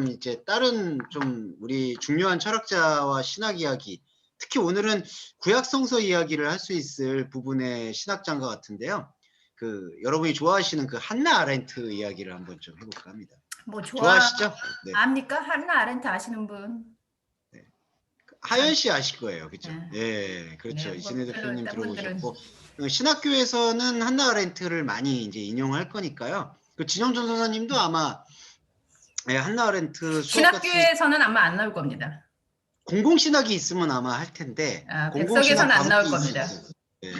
이제 다른 좀 우리 중요한 철학자와 신학 이야기, 특히 오늘은 구약 성서 이야기를 할 수 있을 부분의 신학자인 것 같은데요. 여러분이 좋아하시는 그 한나 아렌트 이야기를 한번 좀 해볼까 합니다. 뭐 좋아하시죠? 네. 압니까? 한나 아렌트 아시는 분? 네. 하연 씨 아실 거예요, 그죠? 네. 예, 그렇죠. 네, 이신혜 별로 대표님 딴 분들은 들어오셨고 신학교에서는 한나 아렌트를 많이 이제 인용할 거니까요. 진영준 선생님도 아마 한나 아렌트 수업 같은 신학교에서는 아마 안 나올 겁니다. 공공신학이 있으면 아마 할 텐데 공공신학 백석에서는 안 나올 과목이 겁니다. 있어요. 예.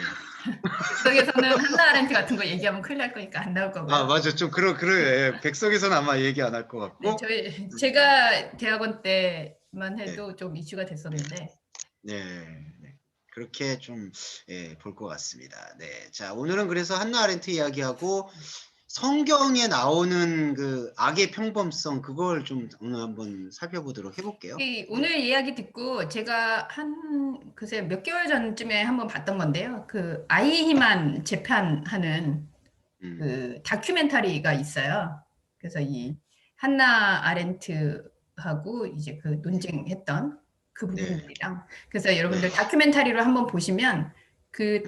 백석에서는 한나 아렌트 같은 거 얘기하면 큰일 날 거니까 안 나올 거고요. 아, 맞아. 좀 예. 백석에서는 아마 얘기 안 할 것 같고. 네, 제가 대학원 때만 해도 좀 이슈가 됐었는데. 네. 그렇게 좀 볼 것 같습니다. 네. 자, 오늘은 그래서 한나 아렌트 이야기하고 성경에 나오는 그 악의 평범성, 그걸 좀 오늘 한번 살펴보도록 해볼게요. 오늘 이야기 듣고 제가 글쎄 몇 개월 전쯤에 한번 봤던 건데요. 아이히만 재판하는 그 다큐멘터리가 있어요. 그래서 이 한나 아렌트하고 이제 그 논쟁했던 그 부분들이랑. 그래서 여러분들 다큐멘터리로 한번 보시면 그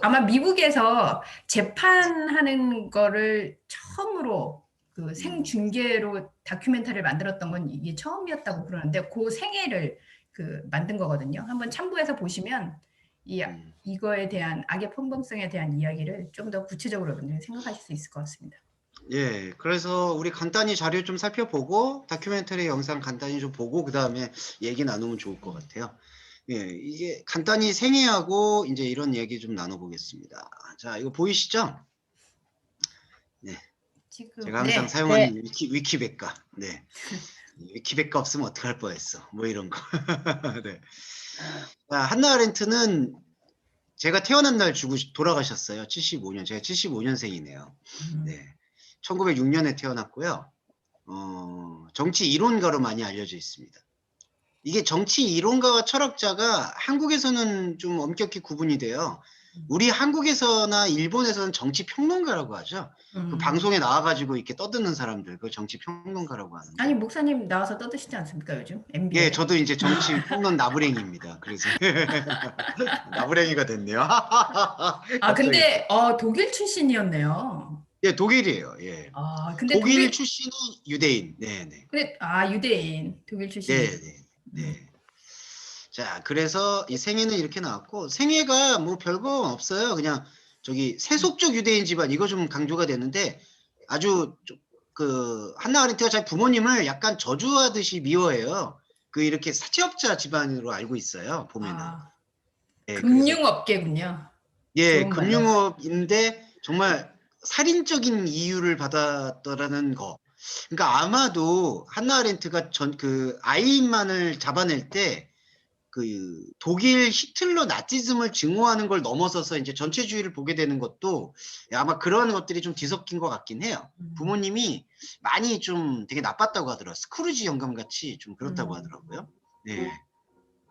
아마 미국에서 재판하는 거를 처음으로 그 생중계로 다큐멘터리를 만들었던 건 이게 처음이었다고 그러는데 그 생애를 만든 거거든요. 한번 참고해서 보시면 이거에 대한 악의 평범성에 대한 이야기를 좀 더 구체적으로 여러분들이 생각하실 수 있을 것 같습니다. 예, 그래서 우리 간단히 자료 좀 살펴보고 다큐멘터리 영상 간단히 좀 보고 그 다음에 얘기 나누면 좋을 것 같아요. 예, 이게 간단히 생애하고 이제 이런 얘기 좀 나눠보겠습니다. 자, 이거 보이시죠? 네. 제가 항상 사용하는 위키백과. 네. 위키백과 없으면 어떡할 뻔했어. 뭐 이런 거. 네. 자, 한나 아렌트는 제가 태어난 날 돌아가셨어요. 75년. 제가 75년생이네요. 네. 1906년에 태어났고요. 정치 이론가로 많이 알려져 있습니다. 이게 정치 이론가와 철학자가 한국에서는 좀 엄격히 구분이 돼요. 우리 한국에서나 일본에서는 정치 평론가라고 하죠. 그 방송에 나와가지고 이렇게 떠드는 사람들, 그 정치 평론가라고 하는데. 아니, 목사님 나와서 떠드시지 않습니까, 요즘? MB에? 예, 저도 이제 정치 평론 나부랭이입니다. 그래서 나부랭이가 됐네요. 근데 독일 출신이었네요. 예, 독일이에요. 예. 근데 독일 출신이 유대인. 네네. 근데 유대인, 독일 출신. 네. 자, 그래서 이 생애는 이렇게 나왔고, 생애가 뭐 별거 없어요. 그냥 세속적 유대인 집안, 이거 좀 강조가 되는데, 아주 한나 아렌트가 자기 부모님을 약간 저주하듯이 미워해요. 이렇게 사채업자 집안으로 알고 있어요. 보면은. 예, 금융업계군요. 예, 금융업인데 정말 살인적인 이유를 받았더라는 거. 그러니까 아마도 한나 아렌트가 아이만을 잡아낼 때 독일 히틀러 나치즘을 증오하는 걸 넘어서서 이제 전체주의를 보게 되는 것도 아마 그런 것들이 좀 뒤섞인 것 같긴 해요. 부모님이 많이 좀 되게 나빴다고 하더라고요. 스크루지 영감 같이 좀 그렇다고 하더라고요. 네.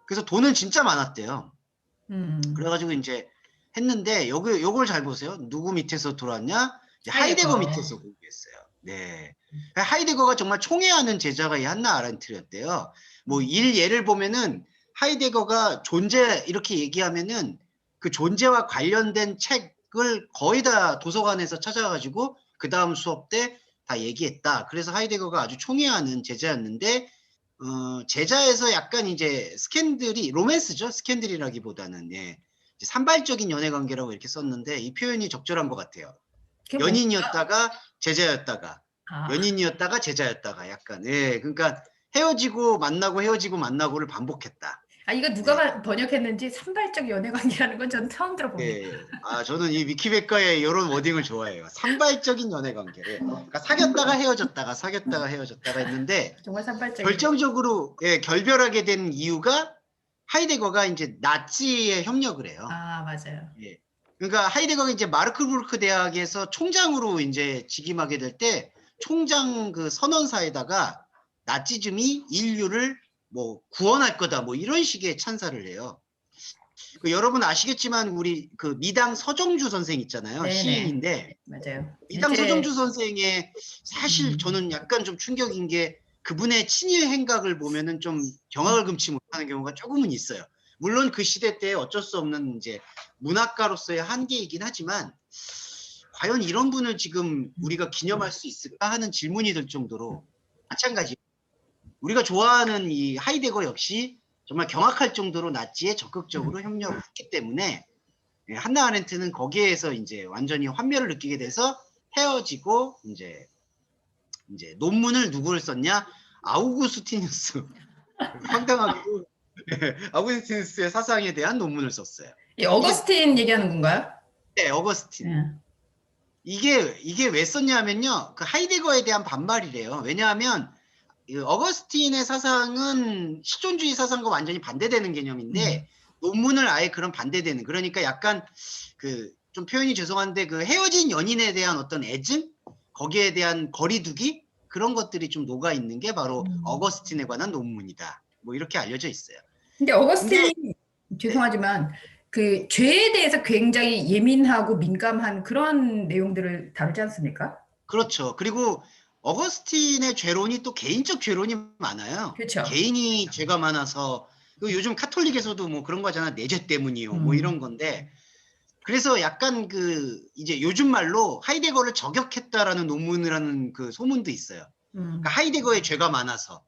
그래서 돈은 진짜 많았대요. 그래가지고 이제 했는데 요걸 잘 보세요. 누구 밑에서 돌았냐? 하이데거 밑에서 공부했어요. 네. 하이데거가 정말 총애하는 제자가 이 한나 아렌트였대요. 뭐 예를 보면은 하이데거가 존재 이렇게 얘기하면은 그 존재와 관련된 책을 거의 다 도서관에서 찾아가지고 그 다음 수업 때 다 얘기했다. 그래서 하이데거가 아주 총애하는 제자였는데 제자에서 약간 이제 스캔들이 로맨스죠. 스캔들이라기보다는 산발적인 연애 관계라고 이렇게 썼는데 이 표현이 적절한 것 같아요. 연인이었다가 제자였다가 연인이었다가 제자였다가 약간 그러니까 헤어지고 만나고 헤어지고 만나고를 반복했다. 이거 누가 번역했는지 산발적 연애 관계라는 건 전 처음 들어봅니다. 저는 이 위키백과의 이런 워딩을 좋아해요. 산발적인 연애 관계를. 그러니까 사귀었다가 헤어졌다가 했는데 정말 산발적인. 결정적으로 결별하게 된 이유가 하이데거가 이제 나치에 협력을 해요. 맞아요. 예. 그러니까 하이데거가 이제 마르크부르크 대학에서 총장으로 이제 직임하게 될 때 총장 그 선언사에다가 나치즘이 인류를 뭐 구원할 거다 뭐 이런 식의 찬사를 해요. 여러분 아시겠지만 우리 미당 서정주 선생 있잖아요. 네네. 시인인데 맞아요. 미당 서정주 선생의 사실 저는 약간 좀 충격인 게 그분의 친일 행각을 보면은 좀 경악을 금치 못하는 경우가 조금은 있어요. 물론 그 시대 때 어쩔 수 없는 이제 문학가로서의 한계이긴 하지만 과연 이런 분을 지금 우리가 기념할 수 있을까 하는 질문이 들 정도로 마찬가지. 우리가 좋아하는 이 하이데거 역시 정말 경악할 정도로 나치에 적극적으로 협력을 했기 때문에 한나 아렌트는 거기에서 이제 완전히 환멸을 느끼게 돼서 헤어지고 이제 논문을 누구를 썼냐? 아우구스티누스. 황당하게도 아우구스티누스의 사상에 대한 논문을 썼어요. 이 어거스틴 얘기하는 건가요? 네, 어거스틴. 예. 이게 왜 썼냐면요. 그 하이데거에 대한 반발이래요. 왜냐하면 어거스틴의 사상은 실존주의 사상과 완전히 반대되는 개념인데 논문을 아예 그런 반대되는, 그러니까 약간 그 좀 표현이 죄송한데 그 헤어진 연인에 대한 어떤 애증, 거기에 대한 거리두기, 그런 것들이 좀 녹아 있는 게 바로 어거스틴에 관한 논문이다. 뭐 이렇게 알려져 있어요. 근데 어거스틴이 죄송하지만 그 죄에 대해서 굉장히 예민하고 민감한 그런 내용들을 다루지 않습니까? 그렇죠. 그리고 어거스틴의 죄론이 또 개인적 죄론이 많아요. 그렇죠. 개인이 죄가 많아서, 요즘 카톨릭에서도 뭐 그런 거잖아. 내 죄 때문이요. 뭐 이런 건데. 그래서 약간 이제 요즘 말로 하이데거를 저격했다라는 논문을 하는 그 소문도 있어요. 그러니까 하이데거의 죄가 많아서.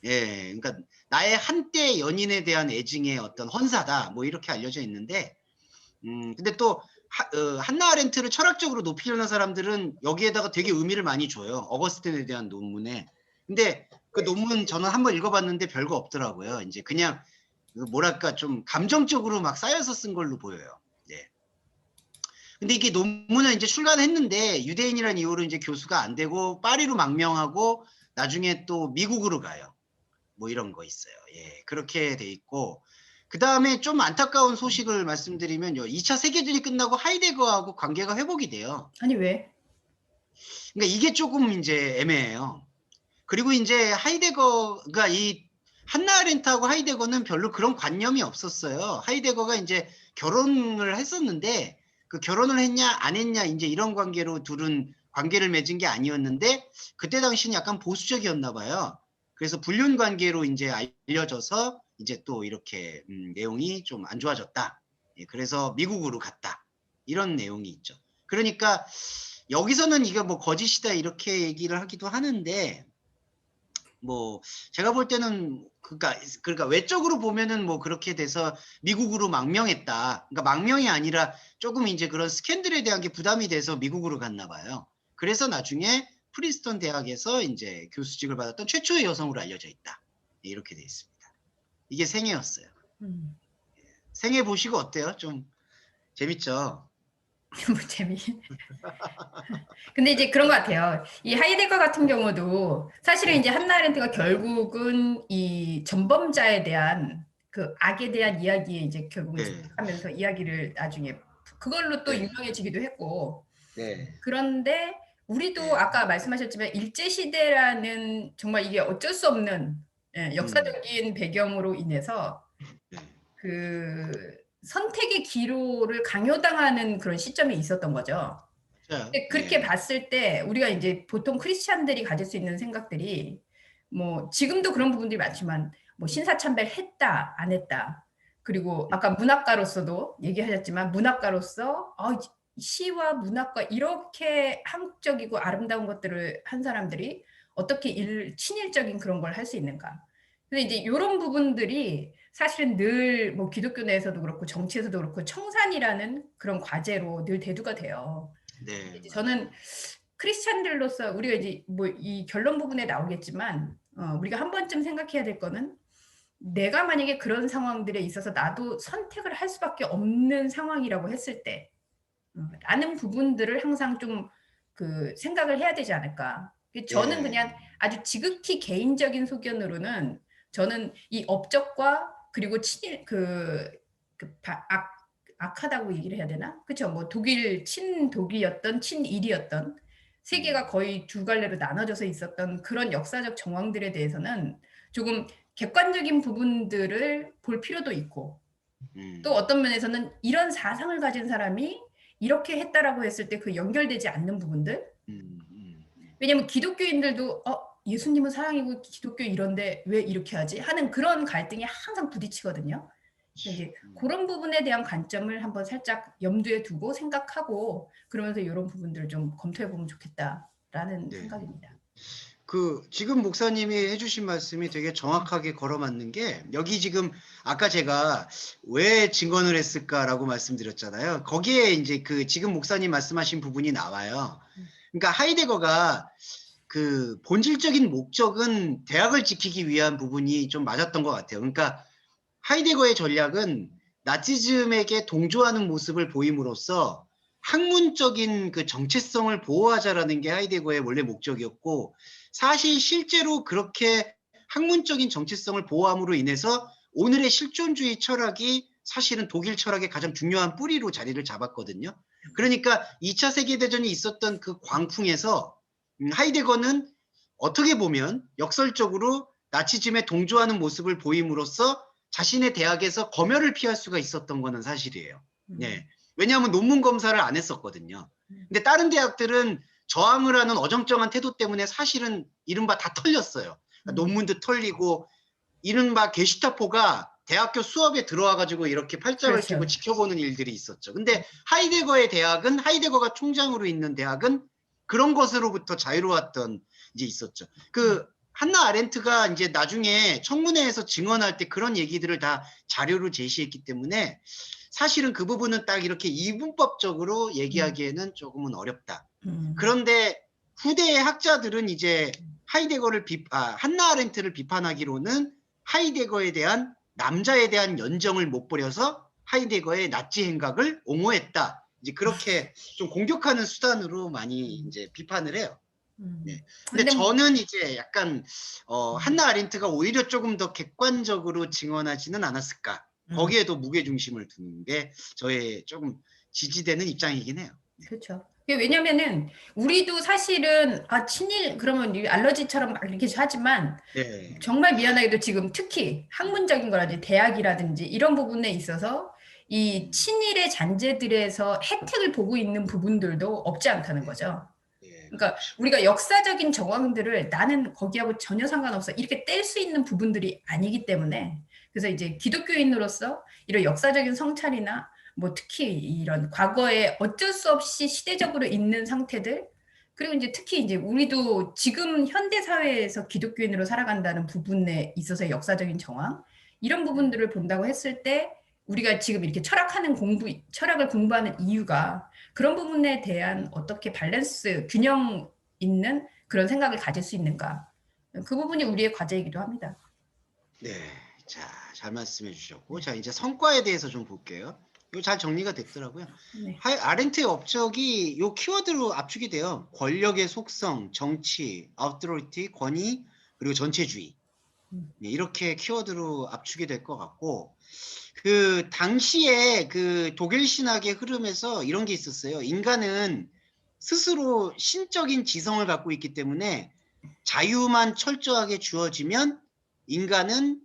예. 그러니까 나의 한때 연인에 대한 애증의 어떤 헌사다. 뭐 이렇게 알려져 있는데, 근데 또 한나 아렌트를 철학적으로 높이려는 사람들은 여기에다가 되게 의미를 많이 줘요. 어거스틴에 대한 논문에. 근데 그 논문 저는 한번 읽어봤는데 별거 없더라고요. 이제 그냥 뭐랄까 좀 감정적으로 막 쌓여서 쓴 걸로 보여요. 예. 근데 이게 논문을 이제 출간했는데 유대인이라는 이유로 이제 교수가 안 되고 파리로 망명하고 나중에 또 미국으로 가요. 뭐 이런 거 있어요. 예, 그렇게 돼 있고, 그 다음에 좀 안타까운 소식을 말씀드리면요. 2차 세계대전이 끝나고 하이데거하고 관계가 회복이 돼요. 아니 왜? 그러니까 이게 조금 이제 애매해요. 그리고 이제 하이데거가 이 한나 아렌트하고 하이데거는 별로 그런 관념이 없었어요. 하이데거가 이제 결혼을 했었는데 그 결혼을 했냐 안 했냐 이제 이런 관계로 둘은 관계를 맺은 게 아니었는데 그때 당시는 약간 보수적이었나 봐요. 그래서 불륜 관계로 이제 알려져서 이제 또 이렇게 내용이 좀 안 좋아졌다. 예, 그래서 미국으로 갔다. 이런 내용이 있죠. 그러니까 여기서는 이게 뭐 거짓이다 이렇게 얘기를 하기도 하는데, 뭐 제가 볼 때는 그러니까 외적으로 보면은 뭐 그렇게 돼서 미국으로 망명했다. 그러니까 망명이 아니라 조금 이제 그런 스캔들에 대한 게 부담이 돼서 미국으로 갔나 봐요. 그래서 나중에 프린스턴 대학에서 이제 교수직을 받았던 최초의 여성으로 알려져 있다. 네, 이렇게 돼 있습니다. 이게 생애였어요. 생애 보시고 어때요? 좀 재밌죠? 뭐 근데 이제 그런 것 같아요. 이 하이데거 같은 경우도 사실은 이제 한나 아렌트가 결국은 이 전범자에 대한 그 악에 대한 이야기에 이제 결국은 집중하면서 이야기를 나중에 그걸로 또 유명해지기도 했고. 그런데 우리도 아까 말씀하셨지만 일제시대라는 정말 이게 어쩔 수 없는 역사적인 배경으로 인해서 그 선택의 기로를 강요당하는 그런 시점이 있었던 거죠. 근데 그렇게 봤을 때 우리가 이제 보통 크리스찬들이 가질 수 있는 생각들이 뭐 지금도 그런 부분들이 많지만 뭐 신사참배했다 안 했다, 그리고 아까 문학가로서도 얘기하셨지만 문학가로서 시와 문학과 이렇게 한국적이고 아름다운 것들을 한 사람들이 어떻게 친일적인 그런 걸 할 수 있는가. 근데 이제 이런 부분들이 사실은 늘 뭐 기독교 내에서도 그렇고 정치에서도 그렇고 청산이라는 그런 과제로 늘 대두가 돼요. 이제 저는 크리스찬들로서 우리가 이제 뭐 이 결론 부분에 나오겠지만 우리가 한 번쯤 생각해야 될 거는 내가 만약에 그런 상황들에 있어서 나도 선택을 할 수밖에 없는 상황이라고 했을 때 라는 부분들을 항상 좀 그 생각을 해야 되지 않을까. 저는 그냥 아주 지극히 개인적인 소견으로는 저는 이 업적과 그리고 친일 악하다고 얘기를 해야 되나? 그렇죠. 뭐 친독이었던 친일이었던 세계가 거의 두 갈래로 나눠져서 있었던 그런 역사적 정황들에 대해서는 조금 객관적인 부분들을 볼 필요도 있고, 또 어떤 면에서는 이런 사상을 가진 사람이 이렇게 했다라고 했을 때 그 연결되지 않는 부분들. 왜냐면 기독교인들도 예수님은 사랑이고 기독교 이런데 왜 이렇게 하지? 하는 그런 갈등이 항상 부딪히거든요. 이제 그런 부분에 대한 관점을 한번 살짝 염두에 두고 생각하고 그러면서 이런 부분들을 좀 검토해 보면 좋겠다라는 네. 생각입니다. 지금 목사님이 해주신 말씀이 되게 정확하게 걸어맞는 게, 여기 지금 아까 제가 왜 증언을 했을까라고 말씀드렸잖아요. 거기에 이제 지금 목사님 말씀하신 부분이 나와요. 그러니까 하이데거가 본질적인 목적은 대학을 지키기 위한 부분이 좀 맞았던 것 같아요. 그러니까 하이데거의 전략은 나치즘에게 동조하는 모습을 보임으로써 학문적인 정체성을 보호하자라는 게 하이데거의 원래 목적이었고, 사실 실제로 그렇게 학문적인 정체성을 보호함으로 인해서 오늘의 실존주의 철학이 사실은 독일 철학의 가장 중요한 뿌리로 자리를 잡았거든요. 그러니까 2차 세계대전이 있었던 그 광풍에서 하이데거는 어떻게 보면 역설적으로 나치즘에 동조하는 모습을 보임으로써 자신의 대학에서 검열을 피할 수가 있었던 거는 사실이에요. 네. 왜냐하면 논문 검사를 안 했었거든요. 근데 다른 대학들은 저항을 하는 어정쩡한 태도 때문에 사실은 이른바 다 털렸어요. 논문도 털리고, 이른바 게슈타포가 대학교 수업에 들어와가지고 이렇게 팔짱을 그렇죠. 끼고 지켜보는 일들이 있었죠. 근데 하이데거의 대학은, 하이데거가 총장으로 있는 대학은 그런 것으로부터 자유로웠던 이제 있었죠. 한나 아렌트가 이제 나중에 청문회에서 증언할 때 그런 얘기들을 다 자료로 제시했기 때문에 사실은 그 부분은 딱 이렇게 이분법적으로 얘기하기에는 조금은 어렵다. 그런데 후대의 학자들은 이제 한나 아렌트를 비판하기로는 하이데거에 대한 남자에 대한 연정을 못 버려서 하이데거의 나치 행각을 옹호했다. 이제 그렇게 좀 공격하는 수단으로 많이 이제 비판을 해요. 네. 근데 저는 이제 약간 한나 아렌트가 오히려 조금 더 객관적으로 증언하지는 않았을까. 거기에도 무게중심을 두는 게 저의 조금 지지되는 입장이긴 해요. 그렇죠. 왜냐면은 우리도 사실은 친일 그러면 알러지처럼 막 이렇게 하지만 네. 정말 미안하게도 지금 특히 학문적인 거라든지 대학이라든지 이런 부분에 있어서 이 친일의 잔재들에서 혜택을 보고 있는 부분들도 없지 않다는 거죠. 그러니까 우리가 역사적인 정황들을 나는 거기하고 전혀 상관없어 이렇게 뗄 수 있는 부분들이 아니기 때문에, 그래서 이제 기독교인으로서 이런 역사적인 성찰이나 뭐 특히 이런 과거에 어쩔 수 없이 시대적으로 있는 상태들, 그리고 이제 특히 이제 우리도 지금 현대 사회에서 기독교인으로 살아간다는 부분에 있어서 역사적인 정황, 이런 부분들을 본다고 했을 때 우리가 지금 이렇게 철학을 공부하는 이유가 그런 부분에 대한 어떻게 밸런스, 균형 있는 그런 생각을 가질 수 있는가. 그 부분이 우리의 과제이기도 합니다. 네. 자, 잘 말씀해 주셨고, 자, 이제 성과에 대해서 좀 볼게요. 이거 잘 정리가 됐더라고요. 네. 아렌트의 업적이 요 키워드로 압축이 돼요. 권력의 속성, 정치, authority, 권위, 그리고 전체주의. 네, 이렇게 키워드로 압축이 될 것 같고, 당시에 독일 신학의 흐름에서 이런 게 있었어요. 인간은 스스로 신적인 지성을 갖고 있기 때문에 자유만 철저하게 주어지면 인간은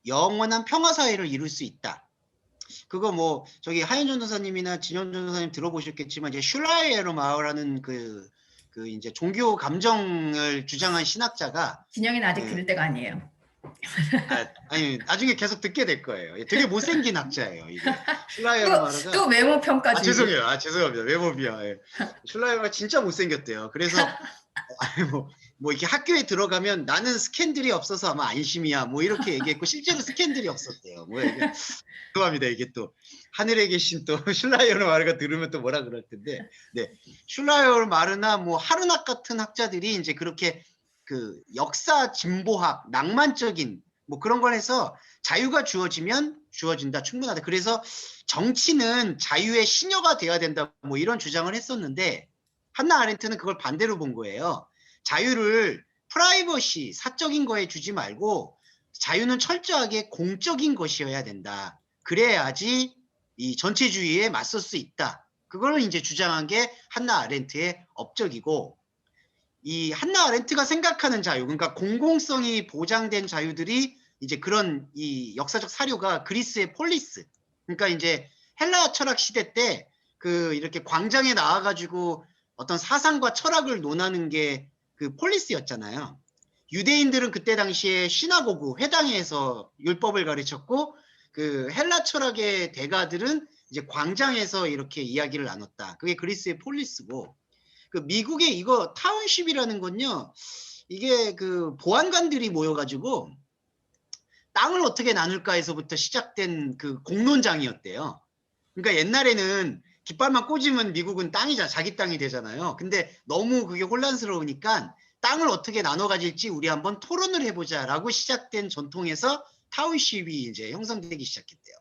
영원한 평화 사회를 이룰 수 있다. 그거 뭐 저기 하현 전도사님이나 진영 전도사님 들어보셨겠지만 이제 슐라이에르 마을하는 이제 종교 감정을 주장한 신학자가, 진영이는 아직 들을 때가 아니에요. 아니 나중에 계속 듣게 될 거예요. 되게 못생긴 학자예요. 이게 슐라이에르 마을가 또 외모 평가주의. 죄송해요. 죄송합니다. 외모비하. 예. 슐라이어가 진짜 못생겼대요. 그래서 뭐 이렇게 학교에 들어가면 나는 스캔들이 없어서 아마 안심이야. 뭐 이렇게 얘기했고 실제로 스캔들이 없었대요. 뭐 이게 죄송합니다. 이게 또 하늘에 계신 또 슐라이어르 마르가 들으면 또 뭐라 그럴 텐데, 네, 슐라이어르 마르나 뭐 하르낙 같은 학자들이 이제 그렇게 역사 진보학, 낭만적인 뭐 그런 걸 해서 자유가 주어진다, 충분하다. 그래서 정치는 자유의 신여가 돼야 된다, 뭐 이런 주장을 했었는데 한나 아렌트는 그걸 반대로 본 거예요. 자유를 프라이버시, 사적인 거에 주지 말고 자유는 철저하게 공적인 것이어야 된다. 그래야지 이 전체주의에 맞설 수 있다. 그걸 이제 주장한 게 한나 아렌트의 업적이고, 이 한나 아렌트가 생각하는 자유, 그러니까 공공성이 보장된 자유들이 이제 그런 이 역사적 사료가 그리스의 폴리스, 그러니까 이제 헬라 철학 시대 때 이렇게 광장에 나와가지고 어떤 사상과 철학을 논하는 게 폴리스였잖아요. 유대인들은 그때 당시에 시나고그 회당에서 율법을 가르쳤고 그 헬라 철학의 대가들은 이제 광장에서 이렇게 이야기를 나눴다. 그게 그리스의 폴리스고 그 미국의 이거 타운십이라는 건요. 이게 그 보안관들이 모여가지고 땅을 어떻게 나눌까에서부터 시작된 그 공론장이었대요. 그러니까 옛날에는 깃발만 꽂으면 미국은 땅이자 자기 땅이 되잖아요. 근데 너무 그게 혼란스러우니까 땅을 어떻게 나눠 가질지 우리 한번 토론을 해보자라고 시작된 전통에서 타운십이 이제 형성되기 시작했대요.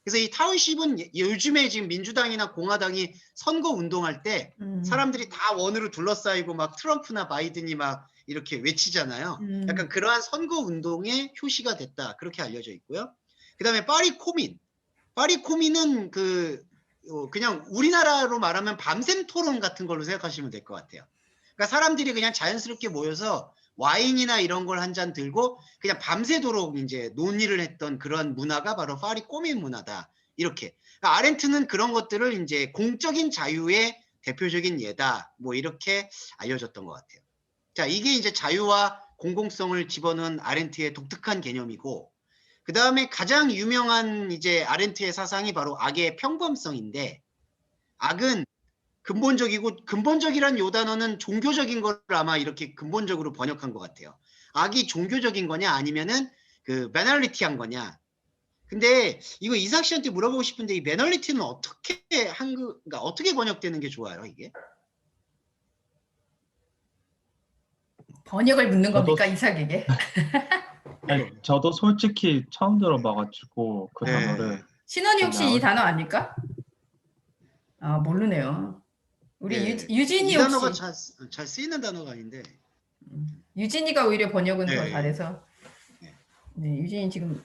그래서 이 타운십은 요즘에 지금 민주당이나 공화당이 선거 운동할 때 사람들이 다 원으로 둘러싸이고 막 트럼프나 바이든이 막 이렇게 외치잖아요. 약간 그러한 선거 운동의 효시가 됐다. 그렇게 알려져 있고요. 그다음에 파리 코민. 파리 코민은 그냥 우리나라로 말하면 밤샘 토론 같은 걸로 생각하시면 될 것 같아요. 그러니까 사람들이 그냥 자연스럽게 모여서 와인이나 이런 걸 한 잔 들고 그냥 밤새도록 이제 논의를 했던 그런 문화가 바로 파리 코민 문화다. 이렇게. 그러니까 아렌트는 그런 것들을 이제 공적인 자유의 대표적인 예다. 뭐 이렇게 알려졌던 것 같아요. 자, 이게 이제 자유와 공공성을 집어넣은 아렌트의 독특한 개념이고, 그 다음에 가장 유명한 이제 아렌트의 사상이 바로 악의 평범성인데, 악은 근본적이고, 근본적이란 요 단어는 종교적인 걸 아마 이렇게 근본적으로 번역한 것 같아요. 악이 종교적인 거냐 아니면은 그 매널리티한 거냐. 근데 이거 이삭 씨한테 물어보고 싶은데 이 매널리티는 어떻게 그러니까 어떻게 번역되는 게 좋아요, 이게? 번역을 묻는 저도 겁니까, 이삭에게? 아니, 저도 솔직히 처음 들어봐가지고 그 단어를. 신원이 혹시 이 나올- 단어 아닙니까? 아, 모르네요. 우리 네. 유진이 이 단어가 혹시 잘 쓰이는 단어가 아닌데. 유진이가 오히려 번역은 더 네. 잘해서 네. 네, 유진이 지금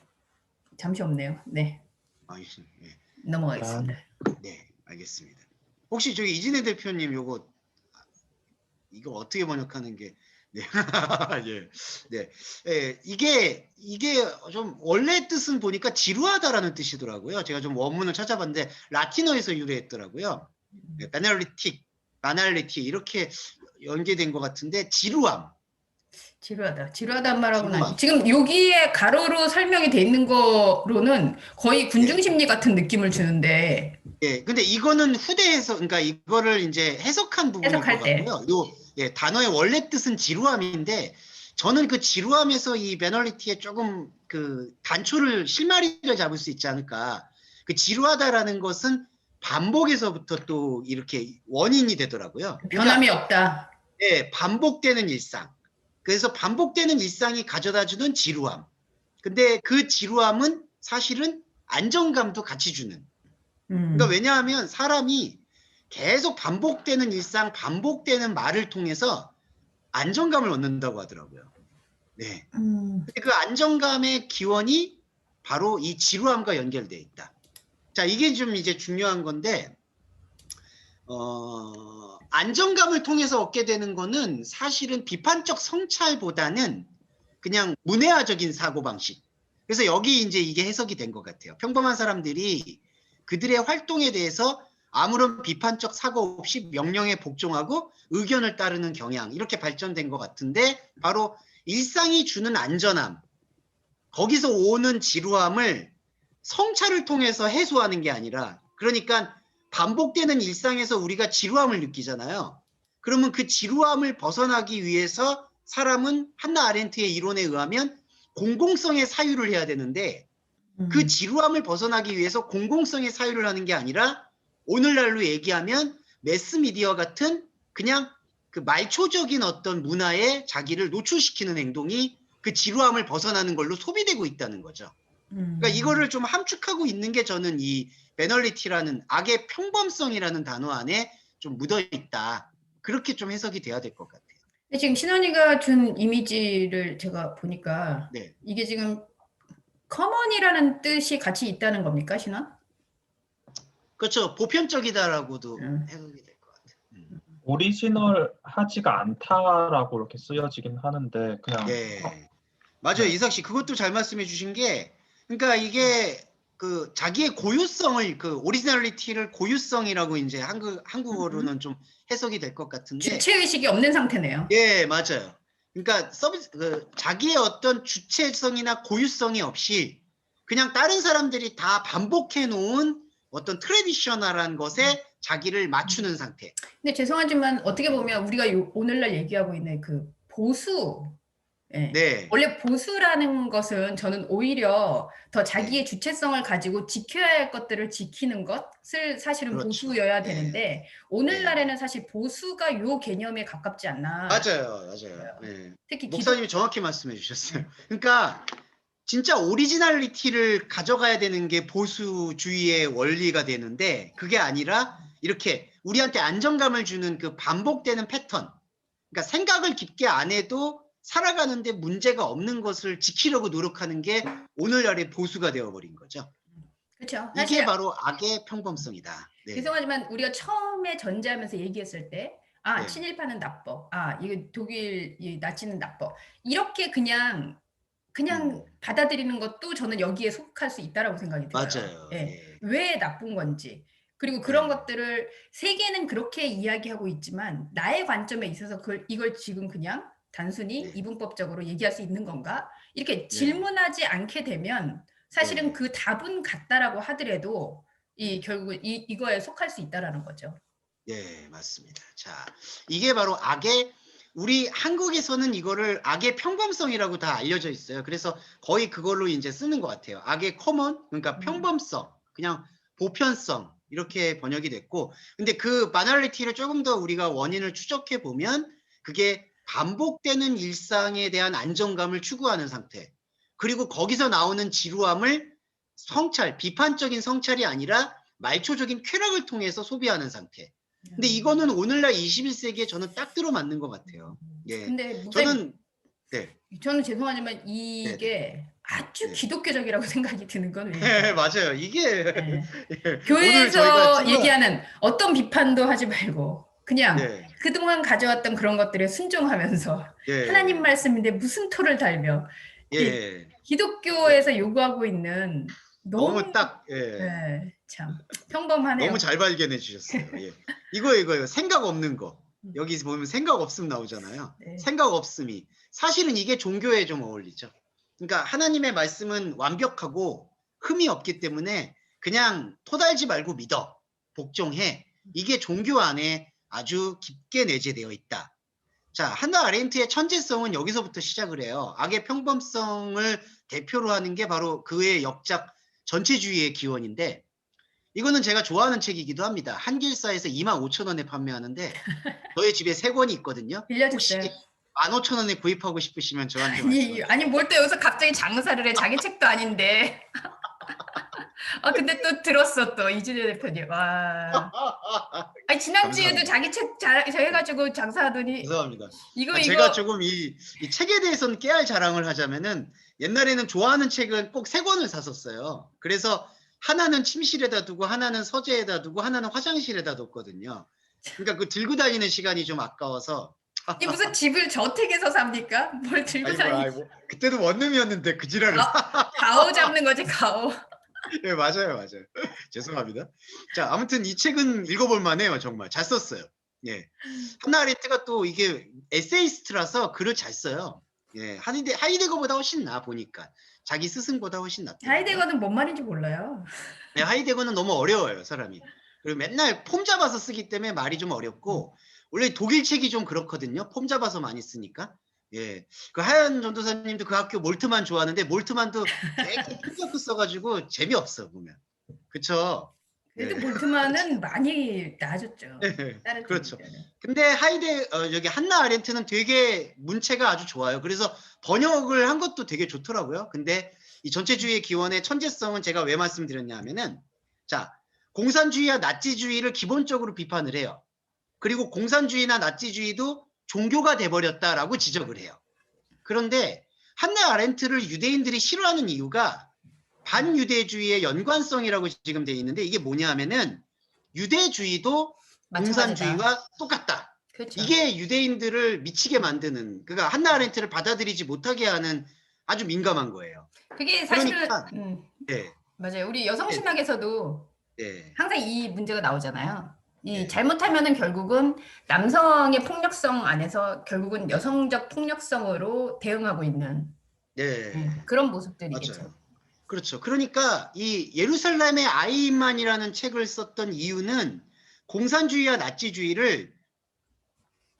잠시 없네요. 네, 네. 넘어가겠습니다. 네, 알겠습니다. 혹시 저기 이진혜 대표님 이거 어떻게 번역하는 게 네. 예. 네. 예, 이게 좀 원래 뜻은 보니까 지루하다라는 뜻이더라고요. 제가 좀 원문을 찾아봤는데 라틴어에서 유래했더라고요. 네, 바날리티 이렇게 연계된 것 같은데 지루함. 지루하단 말하고는 지루함. 지금 여기에 가로로 설명이 돼 있는 거로는 거의 군중심리 같은 느낌을 주는데 예, 근데 이거는 후대에서, 그러니까 이거를 이제 해석한 부분일 것 해석할 때. 같고요. 예, 단어의 원래 뜻은 지루함인데, 저는 그 지루함에서 이 매널리티에 조금 실마리를 잡을 수 있지 않을까. 그 지루하다라는 것은 반복에서부터 또 이렇게 원인이 되더라고요. 변함이 그러니까, 없다. 예, 반복되는 일상. 그래서 반복되는 일상이 가져다주는 지루함. 근데 그 지루함은 사실은 안정감도 같이 주는. 그러니까 왜냐하면 사람이 계속 반복되는 일상, 반복되는 말을 통해서 안정감을 얻는다고 하더라고요. 네. 근데 그 안정감의 기원이 바로 이 지루함과 연결되어 있다. 자, 이게 좀 이제 중요한 건데, 안정감을 통해서 얻게 되는 거는 사실은 비판적 성찰보다는 그냥 문해화적인 사고방식. 그래서 여기 이제 이게 해석이 된 것 같아요. 평범한 사람들이 그들의 활동에 대해서 아무런 비판적 사고 없이 명령에 복종하고 의견을 따르는 경향, 이렇게 발전된 것 같은데, 바로 일상이 주는 안전함, 거기서 오는 지루함을 성찰을 통해서 해소하는 게 아니라, 그러니까 반복되는 일상에서 우리가 지루함을 느끼잖아요. 그러면 그 지루함을 벗어나기 위해서 사람은 한나 아렌트의 이론에 의하면 공공성의 사유를 해야 되는데, 그 지루함을 벗어나기 위해서 공공성의 사유를 하는 게 아니라 오늘날로 얘기하면 매스미디어 같은 그냥 그 말초적인 어떤 문화에 자기를 노출시키는 행동이 그 지루함을 벗어나는 걸로 소비되고 있다는 거죠. 그러니까 이거를 좀 함축하고 있는 게 저는 이 매널리티라는 악의 평범성이라는 단어 안에 좀 묻어 있다. 그렇게 좀 해석이 돼야 될 것 같아요. 지금 신원이가 준 이미지를 제가 보니까 네. 이게 지금 커먼이라는 뜻이 같이 있다는 겁니까, 신원? 그렇죠. 보편적이다라고도 해석이 될 것 같아요. 오리지널 하지가 않다라고 이렇게 쓰여지긴 하는데 그냥. 네. 맞아요. 이삭 씨, 그것도 잘 말씀해 주신 게, 그러니까 이게 그 자기의 고유성을, 그 오리지널리티를 고유성이라고 이제 한국어로는 좀 해석이 될 것 같은데. 주체의식이 없는 상태네요. 예, 맞아요. 그러니까 서비스 자기의 어떤 주체성이나 고유성이 없이 그냥 다른 사람들이 다 반복해 놓은 어떤 트레디셔널한 것에 자기를 맞추는 상태. 근데 죄송하지만 어떻게 보면 우리가 오늘날 얘기하고 있는 그 보수, 예. 네. 원래 보수라는 것은 저는 오히려 더 자기의 네. 주체성을 가지고 지켜야 할 것들을 지키는 것을 사실은 그렇죠. 보수여야 네. 되는데 오늘날에는 사실 보수가 요 개념에 가깝지 않나. 맞아요. 네. 특히 목사님이 정확히 말씀해 주셨어요. 그러니까 진짜 오리지널리티를 가져가야 되는 게 보수주의의 원리가 되는데 그게 아니라 이렇게 우리한테 안정감을 주는 그 반복되는 패턴. 그러니까 생각을 깊게 안 해도 살아가는데 문제가 없는 것을 지키려고 노력하는 게 오늘날의 보수가 되어버린 거죠. 그렇죠. 이게 바로 악의 평범성이다. 네. 죄송하지만 우리가 처음에 전제하면서 얘기했을 때 네. 친일파는 나빠. 이거 독일 이 나치는 나빠. 이렇게 그냥 받아들이는 것도 저는 여기에 속할 수 있다라고 생각이 들어요. 맞아요. 예. 예. 왜 나쁜 건지. 그리고 그런 네. 것들을 세계는 그렇게 이야기하고 있지만 나의 관점에 있어서 이걸 지금 그냥 단순히 네. 이분법적으로 얘기할 수 있는 건가? 이렇게 질문하지 않게 되면 사실은 네. 그 답은 같다라고 하더라도 결국 이거에 속할 수 있다라는 거죠. 네, 맞습니다. 자, 이게 바로 악의 우리 한국에서는 이거를 악의 평범성이라고 다 알려져 있어요. 그래서 거의 그걸로 이제 쓰는 것 같아요. 악의 커먼, 그러니까 평범성, 그냥 보편성 이렇게 번역이 됐고, 근데 그 바날리티를 조금 더 우리가 원인을 추적해 보면 그게 반복되는 일상에 대한 안정감을 추구하는 상태. 그리고 거기서 나오는 지루함을 비판적인 성찰이 아니라 말초적인 쾌락을 통해서 소비하는 상태. 근데 이거는 오늘날 21세기에 저는 딱 들어맞는 것 같아요. 예. 근데 목사님, 저는 죄송하지만 이게 아주 네. 기독교적이라고 생각이 드는 건 네, 왜냐면 맞아요. 이게 교회에서 얘기하는 어떤 비판도 하지 말고 그냥 네. 그동안 가져왔던 그런 것들에 순종하면서 하나님 말씀인데 무슨 토를 달며 기독교에서 요구하고 있는 너무 딱 참 평범하네요. 너무 잘 발견해 주셨어요. 예. 이거예요. 생각 없는 거. 여기 보면 생각 없음 나오잖아요. 네. 생각 없음이 사실은 이게 종교에 좀 어울리죠. 그러니까 하나님의 말씀은 완벽하고 흠이 없기 때문에 그냥 토달지 말고 믿어. 복종해. 이게 종교 안에 아주 깊게 내재되어 있다. 자, 한나 아렌트의 천재성은 여기서부터 시작을 해요. 악의 평범성을 대표로 하는 게 바로 그의 역작 전체주의의 기원인데 이거는 제가 좋아하는 책이기도 합니다. 한길사에서 25,000원에 판매하는데 저희 집에 3권이 있거든요. 빌려주세요. 혹시 15,000원에 구입하고 싶으시면 저한테 말씀하세요. 아니 뭘 또 여기서 갑자기 장사를 해. 자기 책도 아닌데. 근데 또 들었어 또 이준혜 대표님. 와. 아니 지난주에도 자기 책 해가지고 장사하더니. 죄송합니다. 이거 제가 조금 이 책에 대해서는 깨알 자랑을 하자면은 옛날에는 좋아하는 책은 꼭 3권을 샀었어요. 그래서 하나는 침실에다 두고 하나는 서재에다 두고 하나는 화장실에다 뒀거든요. 그러니까 그 들고 다니는 시간이 좀 아까워서. 이 무슨 집을 저택에서 삽니까? 뭘 들고 다니? 그때도 원룸이었는데 그 지랄을. 가오 잡는 거지 가오. 네, 맞아요. 죄송합니다. 자, 아무튼 이 책은 읽어볼 만해요. 정말 잘 썼어요. 예. 한나 아렌트가 또 이게 에세이스트라서 글을 잘 써요. 예, 하이데거보다 훨씬 나 보니까 자기 스승보다 훨씬 낫다. 하이데거는 뭔 말인지 몰라요. 네, 하이데거는 너무 어려워요, 사람이. 그리고 맨날 폼 잡아서 쓰기 때문에 말이 좀 어렵고 원래 독일 책이 좀 그렇거든요. 폼 잡아서 많이 쓰니까. 예, 그 하얀 전도사님도 그 학교 몰트만 좋아하는데 몰트만도 되게 폼 잡고 써가지고 재미없어 보면. 그쵸? 그래도 몰트만은 많이 나아졌죠. 다른 그렇죠. 쪽에는. 근데 여기 한나 아렌트는 되게 문체가 아주 좋아요. 그래서 번역을 한 것도 되게 좋더라고요. 근데 이 전체주의의 기원의 천재성은 제가 왜 말씀드렸냐면은 자, 공산주의와 나치주의를 기본적으로 비판을 해요. 그리고 공산주의나 나치주의도 종교가 돼버렸다라고 지적을 해요. 그런데 한나 아렌트를 유대인들이 싫어하는 이유가 반유대주의의 연관성이라고 지금 돼 있는데 이게 뭐냐 하면은 유대주의도 공산주의와 똑같다. 그렇죠. 이게 유대인들을 미치게 만드는 그러니까 한나 아렌트를 받아들이지 못하게 하는 아주 민감한 거예요. 그게 사실은 그러니까, 맞아요. 우리 여성신학에서도 항상 이 문제가 나오잖아요. 이 잘못하면은 결국은 남성의 폭력성 안에서 결국은 여성적 폭력성으로 대응하고 있는 그런 모습들이겠죠. 맞아요. 그렇죠. 그러니까 이 예루살렘의 아이만이라는 책을 썼던 이유는 공산주의와 나치주의를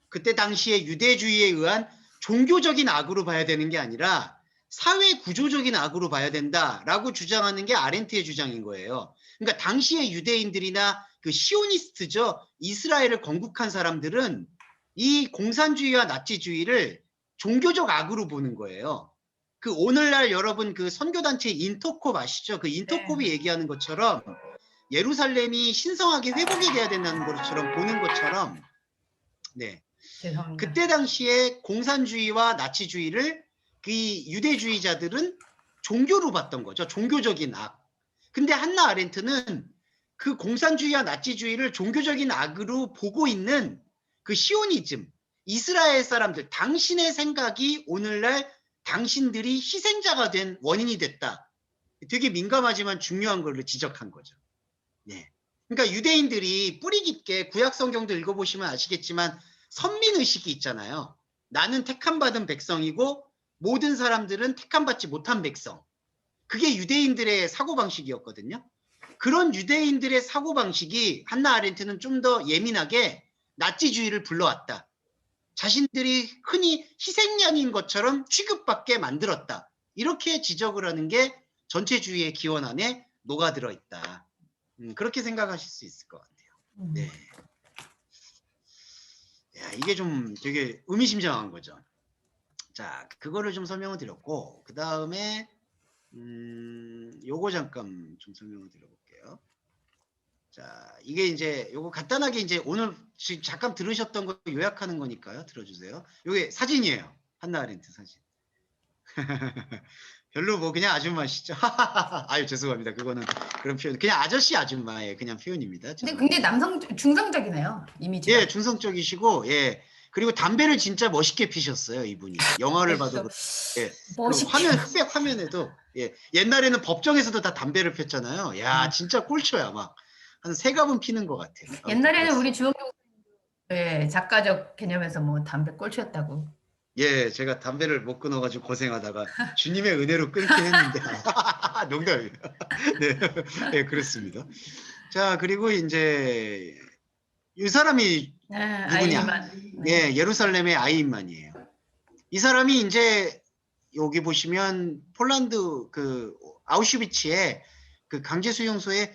그때 당시에 유대주의에 의한 종교적인 악으로 봐야 되는 게 아니라 사회 구조적인 악으로 봐야 된다라고 주장하는 게 아렌트의 주장인 거예요. 그러니까 당시의 유대인들이나 그 시오니스트죠. 이스라엘을 건국한 사람들은 이 공산주의와 나치주의를 종교적 악으로 보는 거예요. 그 오늘날 여러분 그 선교단체 인터콥 아시죠? 그 인터콥이 얘기하는 것처럼 예루살렘이 신성하게 회복이 돼야 된다는 것처럼 보는 것처럼 죄송합니다. 그때 당시에 공산주의와 나치주의를 그 유대주의자들은 종교로 봤던 거죠. 종교적인 악. 근데 한나 아렌트는 그 공산주의와 나치주의를 종교적인 악으로 보고 있는 그 시오니즘, 이스라엘 사람들, 당신의 생각이 오늘날 당신들이 희생자가 된 원인이 됐다. 되게 민감하지만 중요한 걸 지적한 거죠. 그러니까 유대인들이 뿌리 깊게 구약 성경도 읽어보시면 아시겠지만 선민의식이 있잖아요. 나는 택함받은 백성이고 모든 사람들은 택함받지 못한 백성. 그게 유대인들의 사고방식이었거든요. 그런 유대인들의 사고방식이 한나 아렌트는 좀 더 예민하게 나치주의를 불러왔다. 자신들이 흔히 희생양인 것처럼 취급받게 만들었다. 이렇게 지적을 하는 게 전체주의의 기원 안에 녹아들어 있다. 그렇게 생각하실 수 있을 것 같아요. 네. 야, 이게 좀 되게 의미심장한 거죠. 자, 그거를 좀 설명을 드렸고, 그 다음에 요거 잠깐 좀 설명을 드려볼게요. 자, 이게 이제 요거 간단하게 이제 오늘 지금 잠깐 들으셨던 거 요약하는 거니까요. 들어주세요. 요게 사진이에요. 한나 아렌트 사진. 별로 뭐 그냥 아줌마시죠. 아유 죄송합니다. 그거는 그런 표현. 그냥 아저씨 아줌마의 그냥 표현입니다. 근데 굉장히 중성적이네요. 이미지가. 예, 중성적이시고 그리고 담배를 진짜 멋있게 피셨어요, 이분이. 영화를 봐도 그 화면 흑백 화면에도 옛날에는 법정에서도 다 담배를 폈잖아요. 야, 진짜 꼴초야 막. 한 3갑은 피는 것 같아요. 옛날에는 우리 주홍경 작가적 개념에서 뭐 담배 꼴초였다고. 예, 제가 담배를 못 끊어가지고 고생하다가 주님의 은혜로 끊긴 했는데 농담이에요. 네, 그렇습니다. 자, 그리고 이제 이 사람이 누구냐? 예루살렘의 아이만이에요. 이 사람이 이제 여기 보시면 폴란드 그 아우슈비츠의 그 강제 수용소에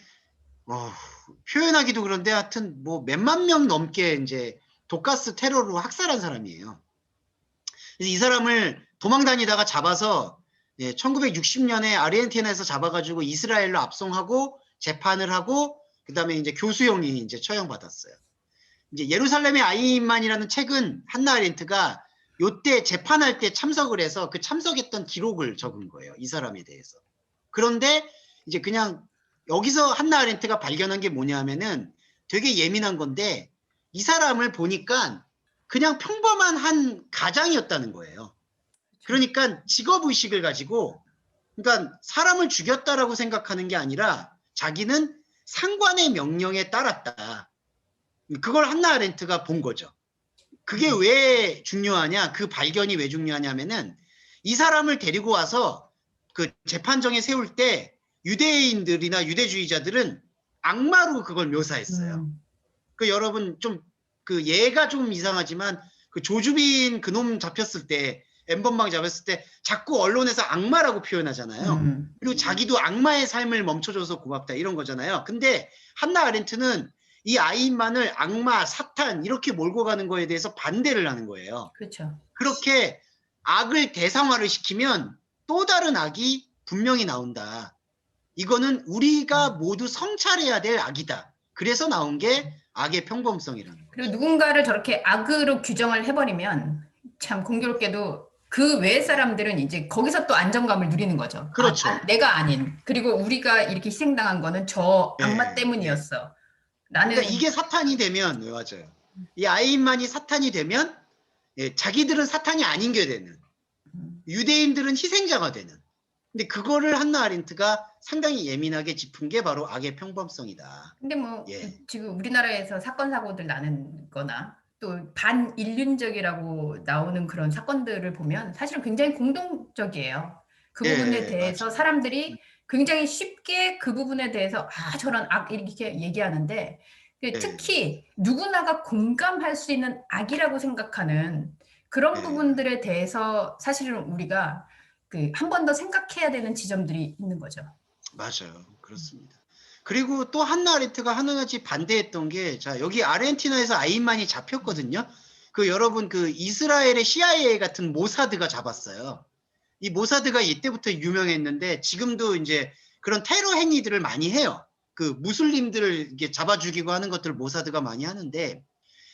표현하기도 그런데 하여튼 뭐 몇만 명 넘게 이제 독가스 테러로 학살한 사람이에요. 그래서 이 사람을 도망다니다가 잡아서 1960년에 아르헨티나에서 잡아가지고 이스라엘로 압송하고 재판을 하고 그다음에 이제 교수형이 이제 처형받았어요. 이제 예루살렘의 아이만이라는 책은 한나 아렌트가 요때 재판할 때 참석을 해서 그 참석했던 기록을 적은 거예요. 이 사람에 대해서. 그런데 이제 그냥 여기서 한나 아렌트가 발견한 게 뭐냐면은 되게 예민한 건데 이 사람을 보니까 그냥 평범한 한 가장이었다는 거예요. 그러니까 직업의식을 가지고 그러니까 사람을 죽였다라고 생각하는 게 아니라 자기는 상관의 명령에 따랐다. 그걸 한나 아렌트가 본 거죠. 그게 왜 중요하냐? 그 발견이 왜 중요하냐면은 이 사람을 데리고 와서 그 재판정에 세울 때 유대인들이나 유대주의자들은 악마로 그걸 묘사했어요. 그 여러분 좀 그 예가 좀 이상하지만 그 조주빈 그놈 잡혔을 때 엠번방 잡혔을 때 자꾸 언론에서 악마라고 표현하잖아요. 그리고 자기도 악마의 삶을 멈춰줘서 고맙다 이런 거잖아요. 근데 한나 아렌트는 이 아이만을 악마, 사탄 이렇게 몰고 가는 거에 대해서 반대를 하는 거예요. 그렇죠. 그렇게 악을 대상화를 시키면 또 다른 악이 분명히 나온다. 이거는 우리가 모두 성찰해야 될 악이다. 그래서 나온 게 악의 평범성이라는 거죠. 그리고 누군가를 저렇게 악으로 규정을 해버리면 참 공교롭게도 그 외 사람들은 이제 거기서 또 안정감을 누리는 거죠. 그렇죠. 내가 아닌. 그리고 우리가 이렇게 희생당한 거는 저 악마 때문이었어. 나는 그러니까 이게 사탄이 되면 맞아요. 이 아이만이 사탄이 되면 자기들은 사탄이 아닌 게 되는. 유대인들은 희생자가 되는. 근데 그거를 한나 아렌트가 상당히 예민하게 짚은 게 바로 악의 평범성이다. 근데 뭐 예. 지금 우리나라에서 사건 사고들 나는 거나 또 반인륜적이라고 나오는 그런 사건들을 보면 사실은 굉장히 공동적이에요. 그 부분에 예, 대해서 맞아요. 사람들이 굉장히 쉽게 그 부분에 대해서 저런 악 이렇게 얘기하는데 예, 특히 누구나가 공감할 수 있는 악이라고 생각하는 그런 예, 부분들에 대해서 사실은 우리가 한 번 더 생각해야 되는 지점들이 있는 거죠. 맞아요. 그렇습니다. 그리고 또 한나 아렌트가 하나같이 반대했던 게, 자, 여기 아르헨티나에서 아이만이 잡혔거든요. 그 여러분 그 이스라엘의 CIA 같은 모사드가 잡았어요. 이 모사드가 이때부터 유명했는데 지금도 이제 그런 테러 행위들을 많이 해요. 그 무슬림들을 이렇게 잡아 죽이고 하는 것들을 모사드가 많이 하는데,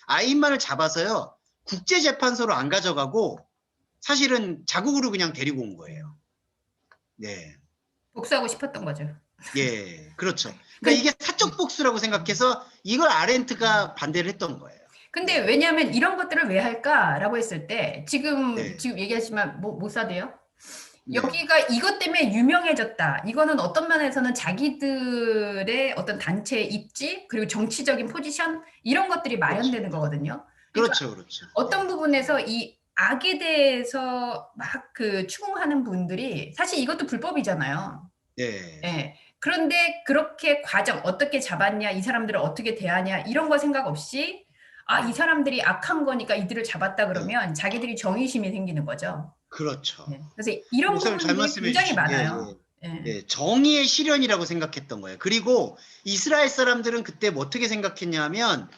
아이만을 잡아서요 국제재판소로 안 가져가고 사실은 자국으로 그냥 데리고 온 거예요. 네. 복수하고 싶었던 거죠. 예, 그렇죠. 그러니까 이게 사적 복수라고 생각해서 이걸 아렌트가 반대를 했던 거예요. 근데 네. 왜냐하면 이런 것들을 왜 할까라고 했을 때 지금 네. 얘기하지만 모사드요. 네. 여기가 이것 때문에 유명해졌다. 이거는 어떤 면에서는 자기들의 어떤 단체 입지 그리고 정치적인 포지션 이런 것들이 마련되는 거거든요. 그러니까 그렇죠, 그렇죠. 어떤 부분에서 이 악에 대해서 막 추궁하는 분들이 사실 이것도 불법이잖아요. 네. 예. 그런데 그렇게 어떻게 잡았냐, 이 사람들을 어떻게 대하냐 이런 거 생각 없이 이 사람들이 악한 거니까 이들을 잡았다 그러면 자기들이 정의심이 생기는 거죠. 그렇죠. 네. 그래서 이런 목사님 잘 부분들이 말씀해 굉장히 주신 게, 많아요. 예, 정의의 실현이라고 생각했던 거예요. 그리고 이스라엘 사람들은 그때 뭐 어떻게 생각했냐면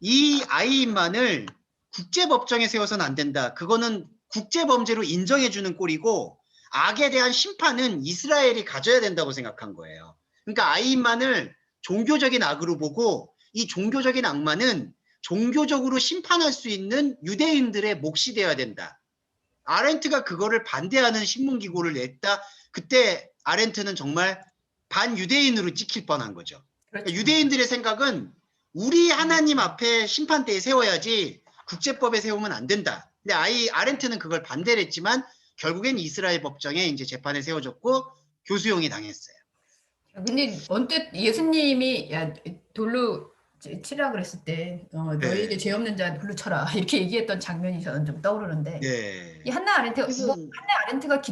이 아이만을 국제법정에 세워서는 안 된다. 그거는 국제범죄로 인정해주는 꼴이고 악에 대한 심판은 이스라엘이 가져야 된다고 생각한 거예요. 그러니까 아이만을 종교적인 악으로 보고 이 종교적인 악만은 종교적으로 심판할 수 있는 유대인들의 몫이 되어야 된다. 아렌트가 그거를 반대하는 신문기고를 냈다. 그때 아렌트는 정말 반유대인으로 찍힐 뻔한 거죠. 그렇죠. 그러니까 유대인들의 생각은 우리 하나님 앞에 심판대에 세워야지 국제법에 세우면 안 된다. 근데 아렌트는 그걸 반대를 했지만 결국엔 이스라엘 법정에 이제 재판에 세워졌고 교수형이 당했어요. 근데 언뜻 예수님이 돌로 치라 그랬을 때 너에게 죄 없는 자 돌로 쳐라 이렇게 얘기했던 장면이 저는 좀 떠오르는데 네. 이 한나 아렌트 그래서 한나 아렌트가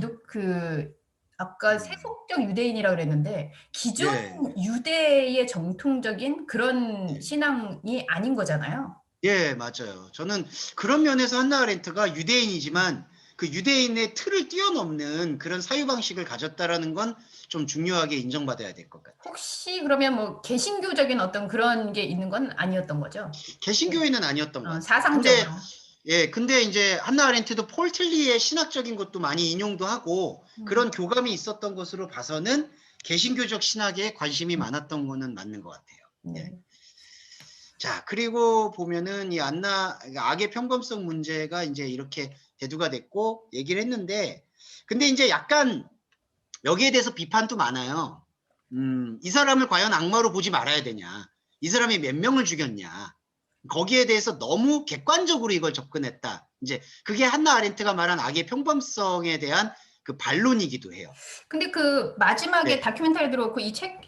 아까 세속적 유대인이라 그랬는데 기존 유대의 정통적인 그런 신앙이 아닌 거잖아요. 예, 맞아요. 저는 그런 면에서 한나 아렌트가 유대인이지만 그 유대인의 틀을 뛰어넘는 그런 사유방식을 가졌다라는 건 좀 중요하게 인정받아야 될 것 같아요. 혹시 그러면 뭐 개신교적인 어떤 그런 게 있는 건 아니었던 거죠? 개신교인은 아니었던 것 같아요. 사상적으로. 근데 이제 한나 아렌트도 폴 틸리의 신학적인 것도 많이 인용도 하고 그런 교감이 있었던 것으로 봐서는 개신교적 신학에 관심이 많았던 거는 맞는 것 같아요. 네. 자, 그리고 보면은 이 악의 평범성 문제가 이제 이렇게 대두가 됐고 얘기를 했는데, 근데 이제 약간 여기에 대해서 비판도 많아요. 이 사람을 과연 악마로 보지 말아야 되냐? 이 사람이 몇 명을 죽였냐? 거기에 대해서 너무 객관적으로 이걸 접근했다. 이제 그게 한나 아렌트가 말한 악의 평범성에 대한 그 반론이기도 해요. 근데 그 마지막에 네. 다큐멘터리 들어오고 이 책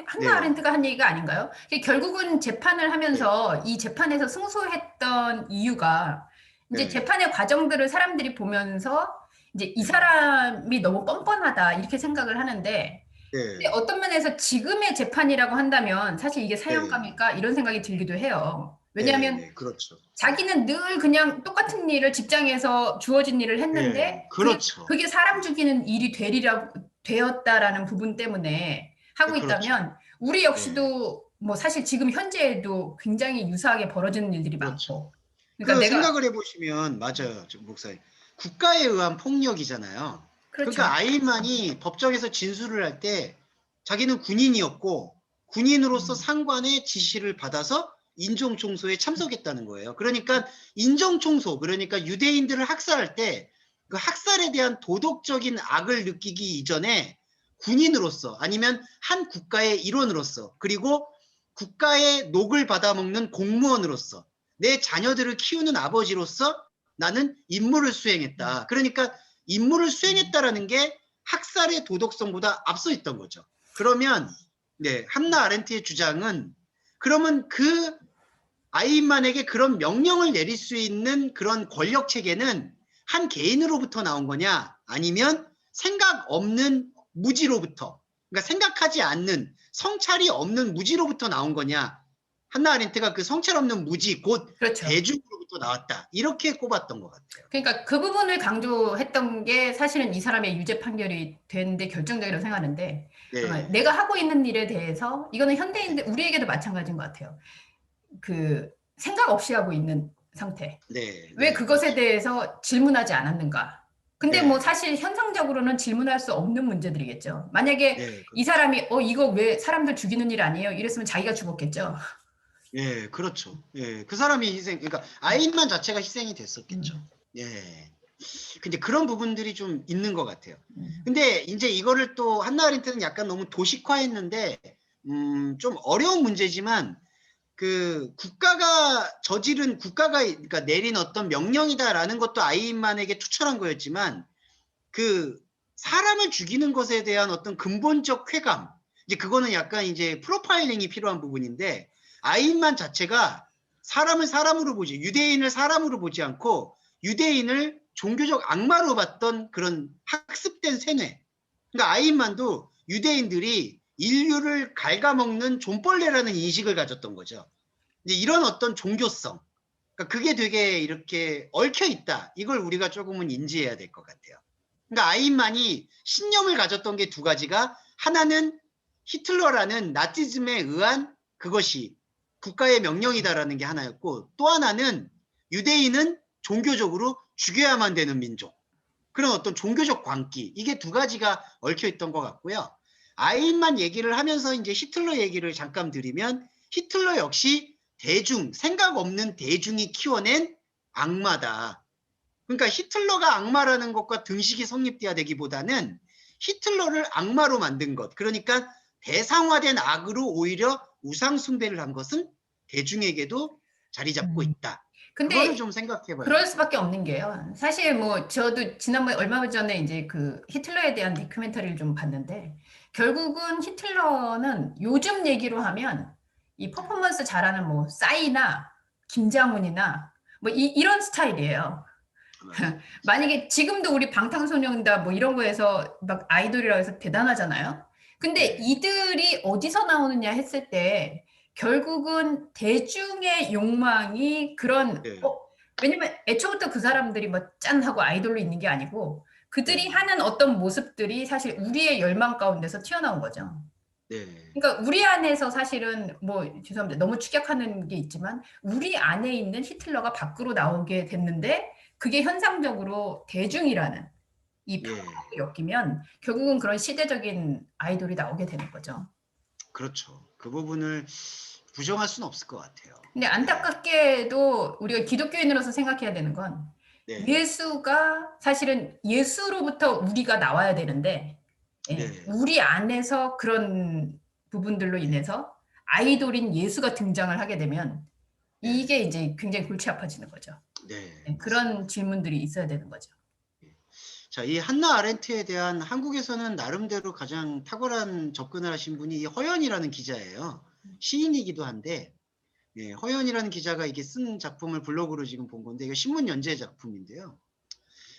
한나 네. 아렌트가 한 얘기가 아닌가요? 결국은 재판을 하면서 이 재판에서 승소했던 이유가 이제 재판의 과정들을 사람들이 보면서 이제 이 사람이 너무 뻔뻔하다 이렇게 생각을 하는데 근데 어떤 면에서 지금의 재판이라고 한다면 사실 이게 사형감일까 이런 생각이 들기도 해요. 왜냐하면 그렇죠. 자기는 늘 그냥 똑같은 일을 직장에서 주어진 일을 했는데 그렇죠. 그게 사람 죽이는 일이 되었다라는 부분 때문에 하고 있다면 우리 역시도 뭐 사실 지금 현재에도 굉장히 유사하게 벌어지는 일들이 많고 그러니까 생각을 해보시면 맞아요, 목사님. 국가에 의한 폭력이잖아요. 그렇죠. 그러니까 아이만이 법정에서 진술을 할 때 자기는 군인이었고 군인으로서 상관의 지시를 받아서 인종청소에 참석했다는 거예요. 그러니까 인종청소, 그러니까 유대인들을 학살할 때 그 학살에 대한 도덕적인 악을 느끼기 이전에 군인으로서 아니면 한 국가의 일원으로서 그리고 국가의 녹을 받아먹는 공무원으로서 내 자녀들을 키우는 아버지로서 나는 임무를 수행했다. 그러니까 임무를 수행했다라는 게 학살의 도덕성보다 앞서 있던 거죠. 그러면 네, 한나 아렌트의 주장은 그러면 그 아이인만에게 그런 명령을 내릴 수 있는 그런 권력 체계는 한 개인으로부터 나온 거냐, 아니면 생각 없는 무지로부터, 그러니까 생각하지 않는 성찰이 없는 무지로부터 나온 거냐. 한나 아렌트가 그 성찰 없는 무지, 곧 그렇죠. 대중으로부터 나왔다, 이렇게 꼽았던 것 같아요. 그러니까 그 부분을 강조했던 게 사실은 이 사람의 유죄 판결이 되는데 결정적이라고 생각하는데, 네. 내가 하고 있는 일에 대해서, 이거는 현대인들 우리에게도 마찬가지인 것 같아요. 그 생각 없이 하고 있는 상태. 네. 왜 네. 그것에 대해서 질문하지 않았는가? 근데 네. 뭐 사실 현상적으로는 질문할 수 없는 문제들이겠죠. 만약에 네, 이 사람이 이거 왜 사람들 죽이는 일 아니에요? 이랬으면 자기가 죽었겠죠. 예, 그렇죠. 예, 그 사람이 희생, 그러니까 아인만 자체가 희생이 됐었겠죠. 예. 근데 그런 부분들이 좀 있는 것 같아요. 근데 이제 이거를 또 한나 아렌트는 약간 너무 도식화했는데, 좀 어려운 문제지만, 그 국가가 그러니까 내린 어떤 명령이다라는 것도 아이인만에게 투철한 거였지만, 그 사람을 죽이는 것에 대한 어떤 근본적 쾌감, 이제 그거는 약간 이제 프로파일링이 필요한 부분인데, 아인만 자체가 사람을 사람으로 보지, 유대인을 사람으로 보지 않고 유대인을 종교적 악마로 봤던 그런 학습된 세뇌. 그러니까 아인만도 유대인들이 인류를 갉아먹는 존벌레라는 인식을 가졌던 거죠. 이제 이런 어떤 종교성, 그러니까 그게 되게 이렇게 얽혀 있다. 이걸 우리가 조금은 인지해야 될 것 같아요. 그러니까 아인만이 신념을 가졌던 게 두 가지가, 하나는 히틀러라는 나치즘에 의한 그것이 국가의 명령이다라는 게 하나였고, 또 하나는 유대인은 종교적으로 죽여야만 되는 민족, 그런 어떤 종교적 광기, 이게 두 가지가 얽혀 있던 것 같고요. 아인만 얘기를 하면서 이제 히틀러 얘기를 잠깐 드리면, 히틀러 역시 생각 없는 대중이 키워낸 악마다. 그러니까 히틀러가 악마라는 것과 등식이 성립돼야 되기보다는 히틀러를 악마로 만든 것, 그러니까 대상화된 악으로 오히려 우상숭배를 한 것은 대중에게도 자리 잡고 있다. 그거를 근데 좀 생각해 봐야 그럴 돼요. 수밖에 없는 게요. 사실 뭐 저도 지난번에 얼마 전에 이제 그 히틀러에 대한 다큐멘터리를 좀 봤는데, 결국은 히틀러는 요즘 얘기로 하면 이 퍼포먼스 잘하는 뭐 싸이나 김장훈이나 뭐 이런 스타일이에요. 만약에 지금도 우리 방탄소년단 뭐 이런 거에서 막 아이돌이라고 해서 대단하잖아요. 근데 네. 이들이 어디서 나오느냐 했을 때 결국은 대중의 욕망이 그런, 네. 왜냐면 애초부터 그 사람들이 뭐 짠 하고 아이돌로 있는 게 아니고 그들이 네. 하는 어떤 모습들이 사실 우리의 열망 가운데서 튀어나온 거죠. 네. 그러니까 우리 안에서 사실은 뭐 죄송합니다. 너무 축약하는 게 있지만 우리 안에 있는 히틀러가 밖으로 나오게 됐는데, 그게 현상적으로 대중이라는 이 예. 평가를 엮이면 결국은 그런 시대적인 아이돌이 나오게 되는 거죠. 그렇죠. 그 부분을 부정할 수는 없을 것 같아요. 근데 안타깝게도 우리가 기독교인으로서 생각해야 되는 건, 네. 예수가 사실은 예수로부터 우리가 나와야 되는데, 네. 우리 안에서 그런 부분들로 인해서 아이돌인 예수가 등장을 하게 되면 이게 이제 굉장히 골치 아파지는 거죠. 네. 그런 질문들이 있어야 되는 거죠. 자, 이 한나 아렌트에 대한 한국에서는 나름대로 가장 탁월한 접근을 하신 분이 이 허연이라는 기자예요. 시인이기도 한데, 예, 허연이라는 기자가 이게 쓴 작품을 블로그로 지금 본 건데, 이거 신문 연재 작품인데요.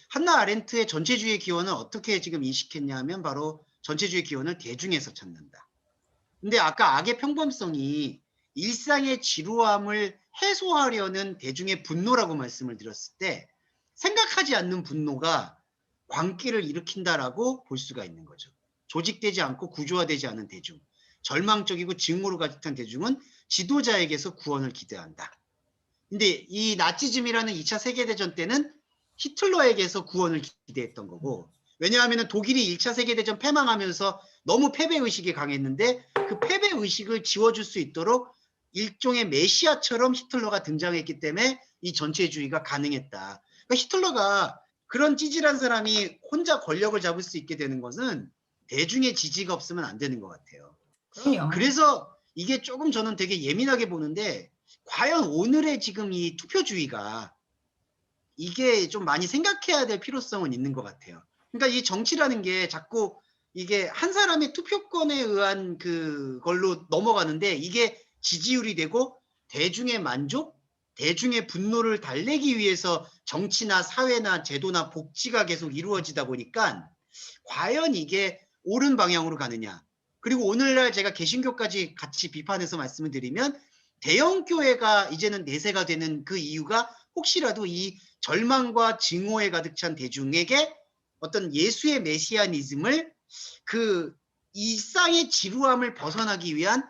한나 아렌트의 전체주의 기원을 어떻게 지금 인식했냐 하면, 바로 전체주의 기원을 대중에서 찾는다. 근데 아까 악의 평범성이 일상의 지루함을 해소하려는 대중의 분노라고 말씀을 드렸을 때, 생각하지 않는 분노가 광기를 일으킨다라고 볼 수가 있는 거죠. 조직되지 않고 구조화되지 않은 대중, 절망적이고 증오로 가득한 대중은 지도자에게서 구원을 기대한다. 근데 이 나치즘이라는 2차 세계대전 때는 히틀러에게서 구원을 기대했던 거고, 왜냐하면 독일이 1차 세계대전 패망하면서 너무 패배의식이 강했는데, 그 패배의식을 지워줄 수 있도록 일종의 메시아처럼 히틀러가 등장했기 때문에 이 전체주의가 가능했다. 그러니까 히틀러가 그런 찌질한 사람이 혼자 권력을 잡을 수 있게 되는 것은 대중의 지지가 없으면 안 되는 것 같아요. 그럼요. 그래서 이게 조금 저는 되게 예민하게 보는데, 과연 오늘의 지금 이 투표주의가 이게 좀 많이 생각해야 될 필요성은 있는 것 같아요. 그러니까 이 정치라는 게 자꾸 이게 한 사람의 투표권에 의한 그걸로 넘어가는데 이게 지지율이 되고 대중의 만족, 대중의 분노를 달래기 위해서 정치나 사회나 제도나 복지가 계속 이루어지다 보니까 과연 이게 옳은 방향으로 가느냐. 그리고 오늘날 제가 개신교까지 같이 비판해서 말씀을 드리면 대형 교회가 이제는 내세가 되는 그 이유가 혹시라도 이 절망과 증오에 가득 찬 대중에게 어떤 예수의 메시아니즘을 그 일상의 지루함을 벗어나기 위한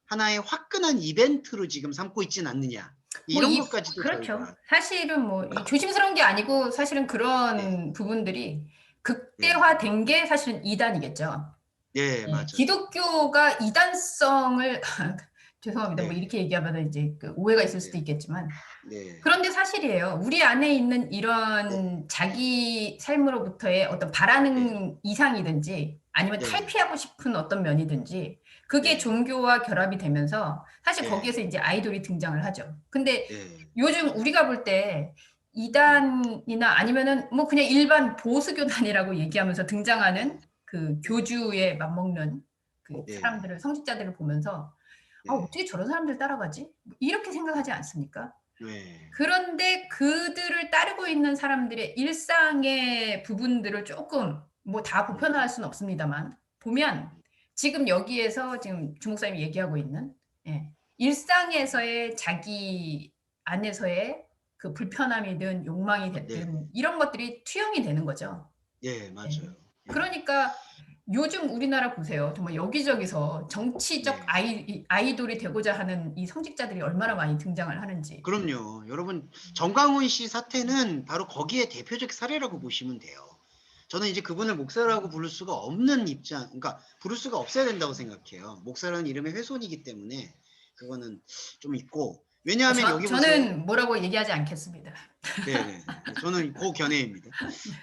하나의 화끈한 이벤트로 지금 삼고 있지는 않느냐. 이런 것까지도 그렇죠. 저희가. 사실은 뭐 조심스러운 게 아니고 사실은 그런 부분들이 극대화된 게 사실은 이단이겠죠. 네, 맞아요. 기독교가 이단성을 죄송합니다. 뭐 네. 이렇게 얘기하면 이제 그 오해가 있을 수도 있겠지만 네. 그런데 사실이에요. 우리 안에 있는 이런 자기 삶으로부터의 어떤 바라는 이상이든지 아니면 네. 탈피하고 싶은 어떤 면이든지 그게 네. 종교와 결합이 되면서 사실 네. 거기에서 이제 아이돌이 등장을 하죠. 근데 네. 요즘 우리가 볼 때 이단이나 아니면은 뭐 그냥 일반 보수교단이라고 얘기하면서 등장하는 그 교주에 맞먹는 그 네. 사람들을 성직자들을 보면서 아, 네. 어떻게 저런 사람들 따라가지? 이렇게 생각하지 않습니까? 네. 그런데 그들을 따르고 있는 사람들의 일상의 부분들을 조금 뭐 다 보편화할 수는 없습니다만 보면 지금 여기에서 지금 주목사님이 얘기하고 있는 일상에서의 자기 안에서의 그 불편함이든 욕망이 됐든 이런 것들이 투영이 되는 거죠. 네, 맞아요. 그러니까 요즘 우리나라 보세요. 정말 여기저기서 정치적 아이돌이 되고자 하는 이 성직자들이 얼마나 많이 등장을 하는지. 그럼요. 여러분, 정광훈 씨 사태는 바로 거기에 대표적 사례라고 보시면 돼요. 저는 이제 그분을 목사라고 부를 수가 없는 입장, 그러니까 부를 수가 없어야 된다고 생각해요. 목사라는 이름의 훼손이기 때문에 그거는 좀 있고. 왜냐하면 여기 보세요. 저는 뭐라고 얘기하지 않겠습니다. 네, 저는 고견해입니다.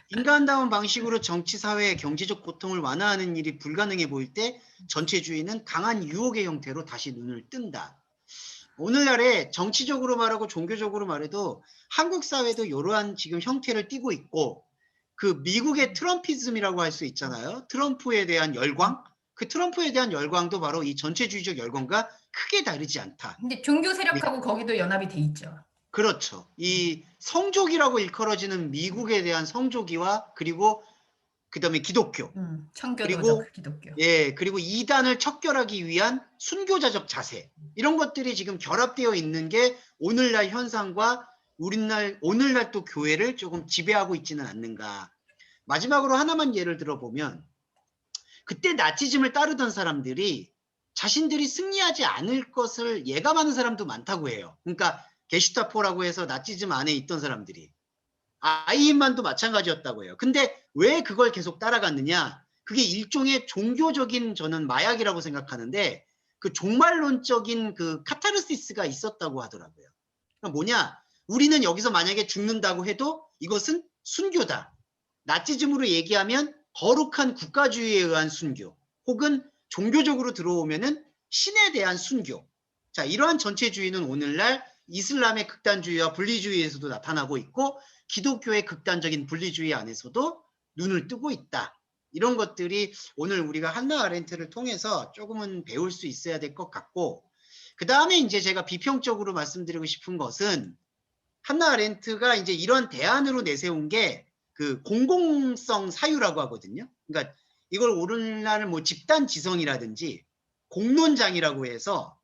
인간다운 방식으로 정치, 사회, 경제적 고통을 완화하는 일이 불가능해 보일 때 전체주의는 강한 유혹의 형태로 다시 눈을 뜬다. 오늘날에 정치적으로 말하고 종교적으로 말해도 한국 사회도 이러한 지금 형태를 띠고 있고 그 미국의 트럼피즘이라고 할 수 있잖아요. 트럼프에 대한 열광. 그 트럼프에 대한 열광도 바로 이 전체주의적 열광과 크게 다르지 않다. 근데 종교 세력하고 거기도 연합이 돼 있죠. 그렇죠. 이 성조기라고 일컬어지는 미국에 대한 성조기와 그리고 그다음에 기독교. 청교도적 기독교. 그리고 이단을 척결하기 위한 순교자적 자세. 이런 것들이 지금 결합되어 있는 게 오늘날 현상과 오늘날 또 교회를 조금 지배하고 있지는 않는가. 마지막으로 하나만 예를 들어보면 그때 나치즘을 따르던 사람들이 자신들이 승리하지 않을 것을 예감하는 사람도 많다고 해요. 그러니까 게슈타포라고 해서 나치즘 안에 있던 사람들이. 아이히만도 마찬가지였다고 해요. 근데 왜 그걸 계속 따라갔느냐? 그게 일종의 종교적인 저는 마약이라고 생각하는데 그 종말론적인 그 카타르시스가 있었다고 하더라고요. 그러니까 뭐냐? 우리는 여기서 만약에 죽는다고 해도 이것은 순교다. 나치즘으로 얘기하면 거룩한 국가주의에 의한 순교 혹은 종교적으로 들어오면은 신에 대한 순교. 자, 이러한 전체주의는 오늘날 이슬람의 극단주의와 분리주의에서도 나타나고 있고 기독교의 극단적인 분리주의 안에서도 눈을 뜨고 있다. 이런 것들이 오늘 우리가 한나 아렌트를 통해서 조금은 배울 수 있어야 될 것 같고 그 다음에 이제 제가 비평적으로 말씀드리고 싶은 것은 한나 아렌트가 이제 이런 대안으로 내세운 게 그 공공성 사유라고 하거든요. 그러니까 이걸 오늘날 뭐 집단 지성이라든지 공론장이라고 해서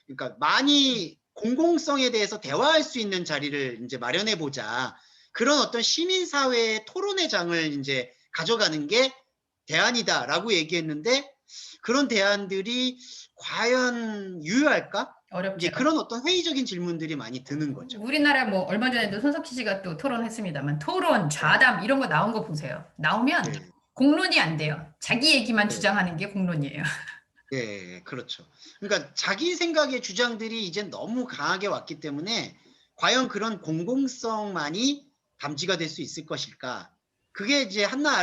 그러니까 많이 공공성에 대해서 대화할 수 있는 자리를 이제 마련해 보자. 그런 어떤 시민사회의 토론의 장을 이제 가져가는 게 대안이다라고 얘기했는데 그런 대안들이 과연 유효할까? 어렵죠. 이제 그런 어떤 회의적인 질문들이 많이 드는 거죠. 우리나라 뭐 얼마 전에도 손석희 씨가 또 토론했습니다만 토론, 좌담 이런 거 나온 거 보세요. 나오면 공론이 안 돼요. 자기 얘기만 주장하는 게 공론이에요. 네, 그렇죠. 그러니까 자기 생각의 주장들이 이제 너무 강하게 왔기 때문에 과연 그런 공공성만이 담지가 될 수 있을 것일까? 그게 이제 한나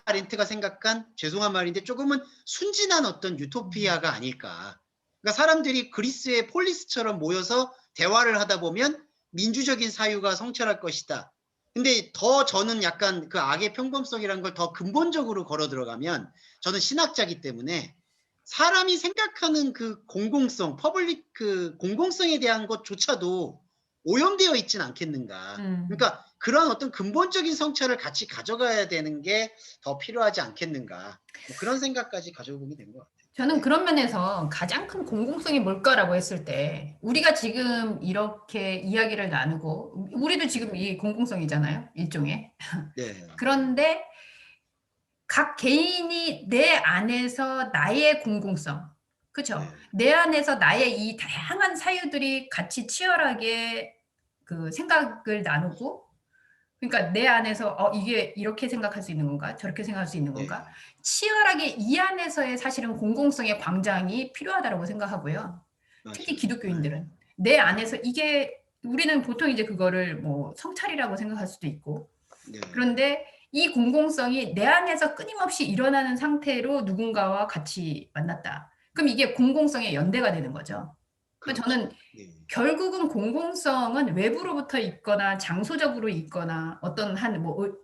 아렌트가 생각한 죄송한 말인데 조금은 순진한 어떤 유토피아가 아닐까. 그러니까 사람들이 그리스의 폴리스처럼 모여서 대화를 하다 보면 민주적인 사유가 성찰할 것이다. 근데 더 저는 약간 그 악의 평범성이라는 걸 더 근본적으로 걸어 들어가면 저는 신학자이기 때문에 사람이 생각하는 그 공공성, 퍼블릭 그 공공성에 대한 것조차도 오염되어 있진 않겠는가. 그러니까 그런 어떤 근본적인 성찰을 같이 가져가야 되는 게 더 필요하지 않겠는가. 뭐 그런 생각까지 가져보게 된 것 같아요. 저는 그런 면에서 가장 큰 공공성이 뭘까라고 했을 때 우리가 지금 이렇게 이야기를 나누고 우리도 지금 이 공공성이잖아요. 일종의. 네. 그런데 각 개인이 내 안에서 나의 공공성, 그렇죠? 네. 내 안에서 나의 이 다양한 사유들이 같이 치열하게 그 생각을 나누고, 그러니까 내 안에서 이게 이렇게 생각할 수 있는 건가? 저렇게 생각할 수 있는 건가? 네. 치열하게 이 안에서의 사실은 공공성의 광장이 필요하다고 생각하고요. 특히 맞아요. 기독교인들은 내 안에서 이게 우리는 보통 이제 그거를 뭐 성찰이라고 생각할 수도 있고, 네. 그런데 이 공공성이 내 안에서 끊임없이 일어나는 상태로 누군가와 같이 만났다. 그럼 이게 공공성의 연대가 되는 거죠. 그러니까 그렇죠. 저는 네. 결국은 공공성은 외부로부터 있거나 장소적으로 있거나 어떤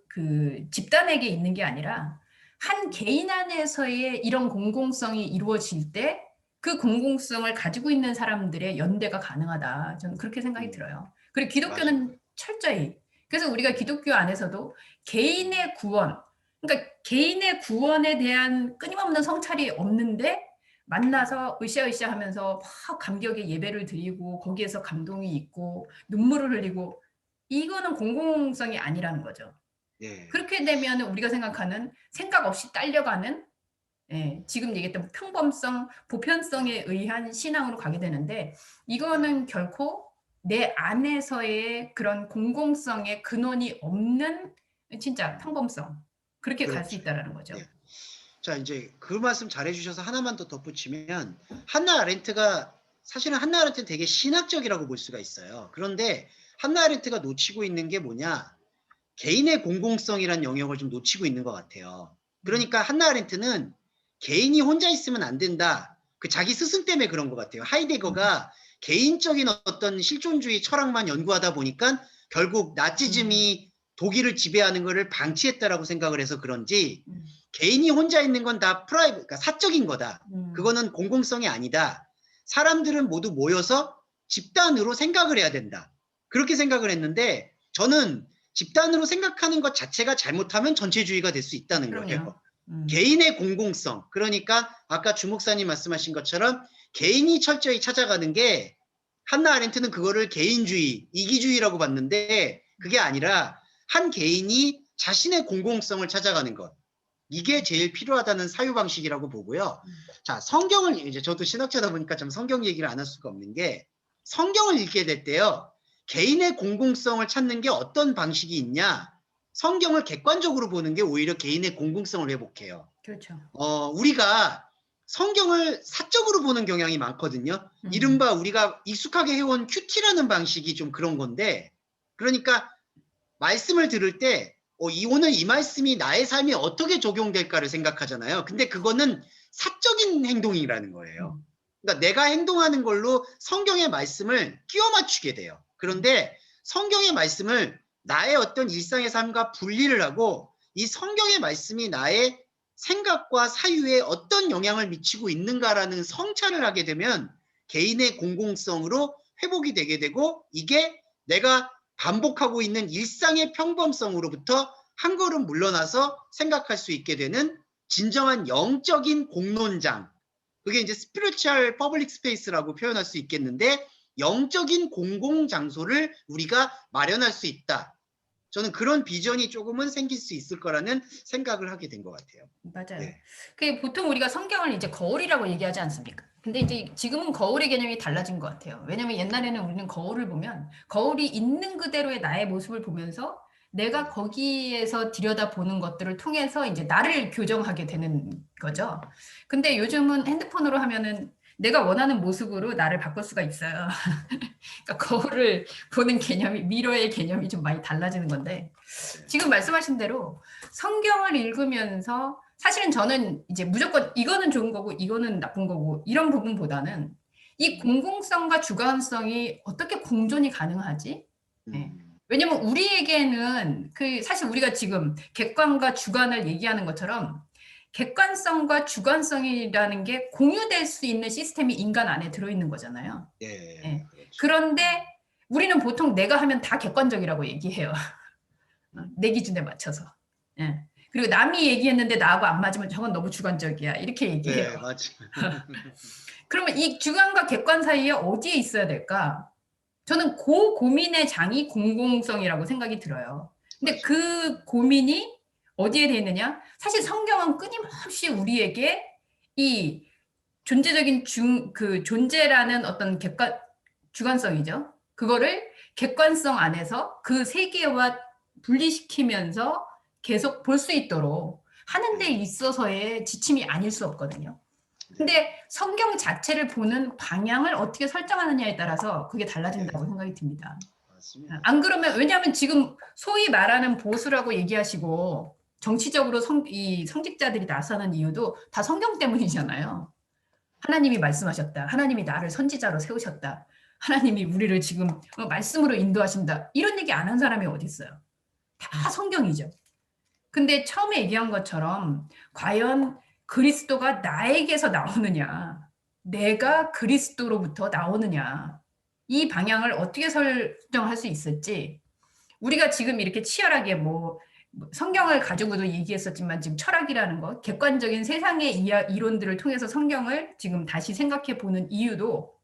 그 집단에게 있는 게 아니라 한 개인 안에서의 이런 공공성이 이루어질 때 그 공공성을 가지고 있는 사람들의 연대가 가능하다. 저는 그렇게 생각이 들어요. 그리고 기독교는 맞아요. 철저히. 그래서 우리가 기독교 안에서도 개인의 구원, 그러니까 개인의 구원에 대한 끊임없는 성찰이 없는데 만나서 으쌰으쌰 하면서 막 감격의 예배를 드리고 거기에서 감동이 있고 눈물을 흘리고 이거는 공공성이 아니라는 거죠. 네. 그렇게 되면 우리가 생각하는 생각 없이 딸려가는 지금 얘기했던 평범성, 보편성에 의한 신앙으로 가게 되는데 이거는 결코 내 안에서의 그런 공공성의 근원이 없는 진짜 평범성 그렇게 갈 수 그렇죠. 있다라는 거죠. 네. 자, 이제 그 말씀 잘해주셔서 하나만 더 덧붙이면 한나 아렌트가 사실은 한나 아렌트는 되게 신학적이라고 볼 수가 있어요. 그런데 한나 아렌트가 놓치고 있는 게 뭐냐? 개인의 공공성이라는 영역을 좀 놓치고 있는 것 같아요. 그러니까 한나 아렌트는 개인이 혼자 있으면 안 된다. 그 자기 스승 때문에 그런 것 같아요. 하이데거가 개인적인 어떤 실존주의 철학만 연구하다 보니까 결국 나치즘이 독일을 지배하는 것을 방치했다라고 생각을 해서 그런지 개인이 혼자 있는 건 다 그러니까 사적인 거다. 그거는 공공성이 아니다. 사람들은 모두 모여서 집단으로 생각을 해야 된다. 그렇게 생각을 했는데 저는 집단으로 생각하는 것 자체가 잘못하면 전체주의가 될 수 있다는 거예요. 개인의 공공성. 그러니까 아까 주 목사님 말씀하신 것처럼 개인이 철저히 찾아가는 게 한나 아렌트는 그거를 개인주의, 이기주의라고 봤는데 그게 아니라 한 개인이 자신의 공공성을 찾아가는 것. 이게 제일 필요하다는 사유방식이라고 보고요. 자, 성경을 이제 저도 신학자다 보니까 좀 성경 얘기를 안 할 수가 없는 게 성경을 읽게 될 때요. 개인의 공공성을 찾는 게 어떤 방식이 있냐? 성경을 객관적으로 보는 게 오히려 개인의 공공성을 회복해요. 그렇죠. 우리가 성경을 사적으로 보는 경향이 많거든요. 이른바 우리가 익숙하게 해온 큐티라는 방식이 좀 그런 건데, 그러니까 말씀을 들을 때 오늘 이 말씀이 나의 삶에 어떻게 적용될까를 생각하잖아요. 근데 그거는 사적인 행동이라는 거예요. 그러니까 내가 행동하는 걸로 성경의 말씀을 끼워 맞추게 돼요. 그런데 성경의 말씀을 나의 어떤 일상의 삶과 분리를 하고 이 성경의 말씀이 나의 생각과 사유에 어떤 영향을 미치고 있는가라는 성찰을 하게 되면 개인의 공공성으로 회복이 되게 되고 이게 내가 반복하고 있는 일상의 평범성으로부터 한 걸음 물러나서 생각할 수 있게 되는 진정한 영적인 공론장. 그게 이제 스피리추얼 퍼블릭 스페이스라고 표현할 수 있겠는데 영적인 공공장소를 우리가 마련할 수 있다. 저는 그런 비전이 조금은 생길 수 있을 거라는 생각을 하게 된 것 같아요. 맞아요. 네. 그 보통 우리가 성경을 이제 거울이라고 얘기하지 않습니까? 근데 이제 지금은 거울의 개념이 달라진 것 같아요. 왜냐면 옛날에는 우리는 거울을 보면 거울이 있는 그대로의 나의 모습을 보면서 내가 거기에서 들여다보는 것들을 통해서 이제 나를 교정하게 되는 거죠. 근데 요즘은 핸드폰으로 하면은 내가 원하는 모습으로 나를 바꿀 수가 있어요. 그러니까 거울을 보는 개념이 미러의 개념이 좀 많이 달라지는 건데 지금 말씀하신 대로 성경을 읽으면서 사실은 저는 이제 무조건 이거는 좋은 거고 이거는 나쁜 거고 이런 부분보다는 이 공공성과 주관성이 어떻게 공존이 가능하지? 네. 왜냐면 우리에게는 그 사실 우리가 지금 객관과 주관을 얘기하는 것처럼 객관성과 주관성이라는 게 공유될 수 있는 시스템이 인간 안에 들어있는 거잖아요. 예. 그렇죠. 그런데 우리는 보통 내가 하면 다 객관적이라고 얘기해요. 내 기준에 맞춰서. 예. 그리고 남이 얘기했는데 나하고 안 맞으면 저건 너무 주관적이야. 이렇게 얘기해요. 네, 맞아요. 그러면 이 주관과 객관 사이에 어디에 있어야 될까? 저는 그 고민의 장이 공공성이라고 생각이 들어요. 근데 그 고민이 어디에 돼 있느냐? 사실 성경은 끊임없이 우리에게 이 존재적인 그 존재라는 어떤 주관성이죠. 그거를 객관성 안에서 그 세계와 분리시키면서 계속 볼 수 있도록 하는 데 있어서의 지침이 아닐 수 없거든요. 근데 성경 자체를 보는 방향을 어떻게 설정하느냐에 따라서 그게 달라진다고 생각이 듭니다. 맞습니다. 안 그러면 왜냐하면 지금 소위 말하는 보수라고 얘기하시고 정치적으로 이 성직자들이 나서는 이유도 다 성경 때문이잖아요. 하나님이 말씀하셨다. 하나님이 나를 선지자로 세우셨다. 하나님이 우리를 지금 말씀으로 인도하신다. 이런 얘기 안 한 사람이 어디 있어요? 다 성경이죠. 근데 처음에 얘기한 것처럼 과연 그리스도가 나에게서 나오느냐, 내가 그리스도로부터 나오느냐, 이 방향을 어떻게 설정할 수 있을지, 우리가 지금 이렇게 치열하게 뭐 성경을 가지고도 얘기했었지만 지금 철학이라는 것, 객관적인 세상의 이론들을 통해서 성경을 지금 다시 생각해 보는 이유도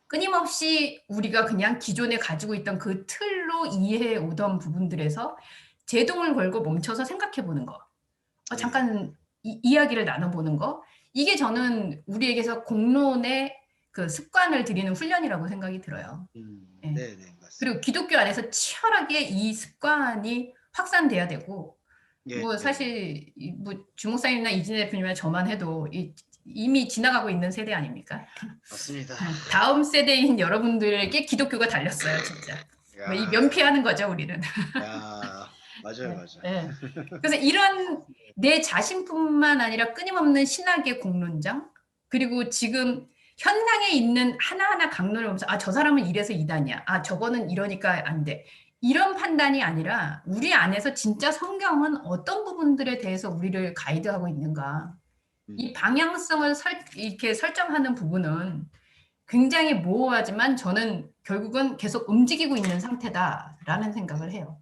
끊임없이 우리가 그냥 기존에 가지고 있던 그 틀로 이해해 오던 부분들에서 제동을 걸고 멈춰서 생각해 보는 거. 잠깐 이야기를 나눠보는 거. 이게 저는 우리에게서 공론의 그 습관을 들이는 훈련이라고 생각이 들어요. 네. 네, 맞습니다. 그리고 기독교 안에서 치열하게 이 습관이 확산돼야 되고, 뭐 사실 뭐 주목사님이나 이진혜 대표님이나 저만 해도 이미 지나가고 있는 세대 아닙니까? 맞습니다. 다음 세대인 여러분들에게 기독교가 달렸어요, 진짜. 이 면피하는 거죠, 우리는. 맞아요. 네. 그래서 이런 내 자신뿐만 아니라 끊임없는 신학의 공론장, 그리고 지금 현상에 있는 하나하나 강론을 보면서 저 사람은 이래서 이단이야. 저거는 이러니까 안 돼. 이런 판단이 아니라 우리 안에서 진짜 성경은 어떤 부분들에 대해서 우리를 가이드하고 있는가. 이 방향성을 이렇게 설정하는 부분은 굉장히 모호하지만 저는 결국은 계속 움직이고 있는 상태다라는 생각을 해요.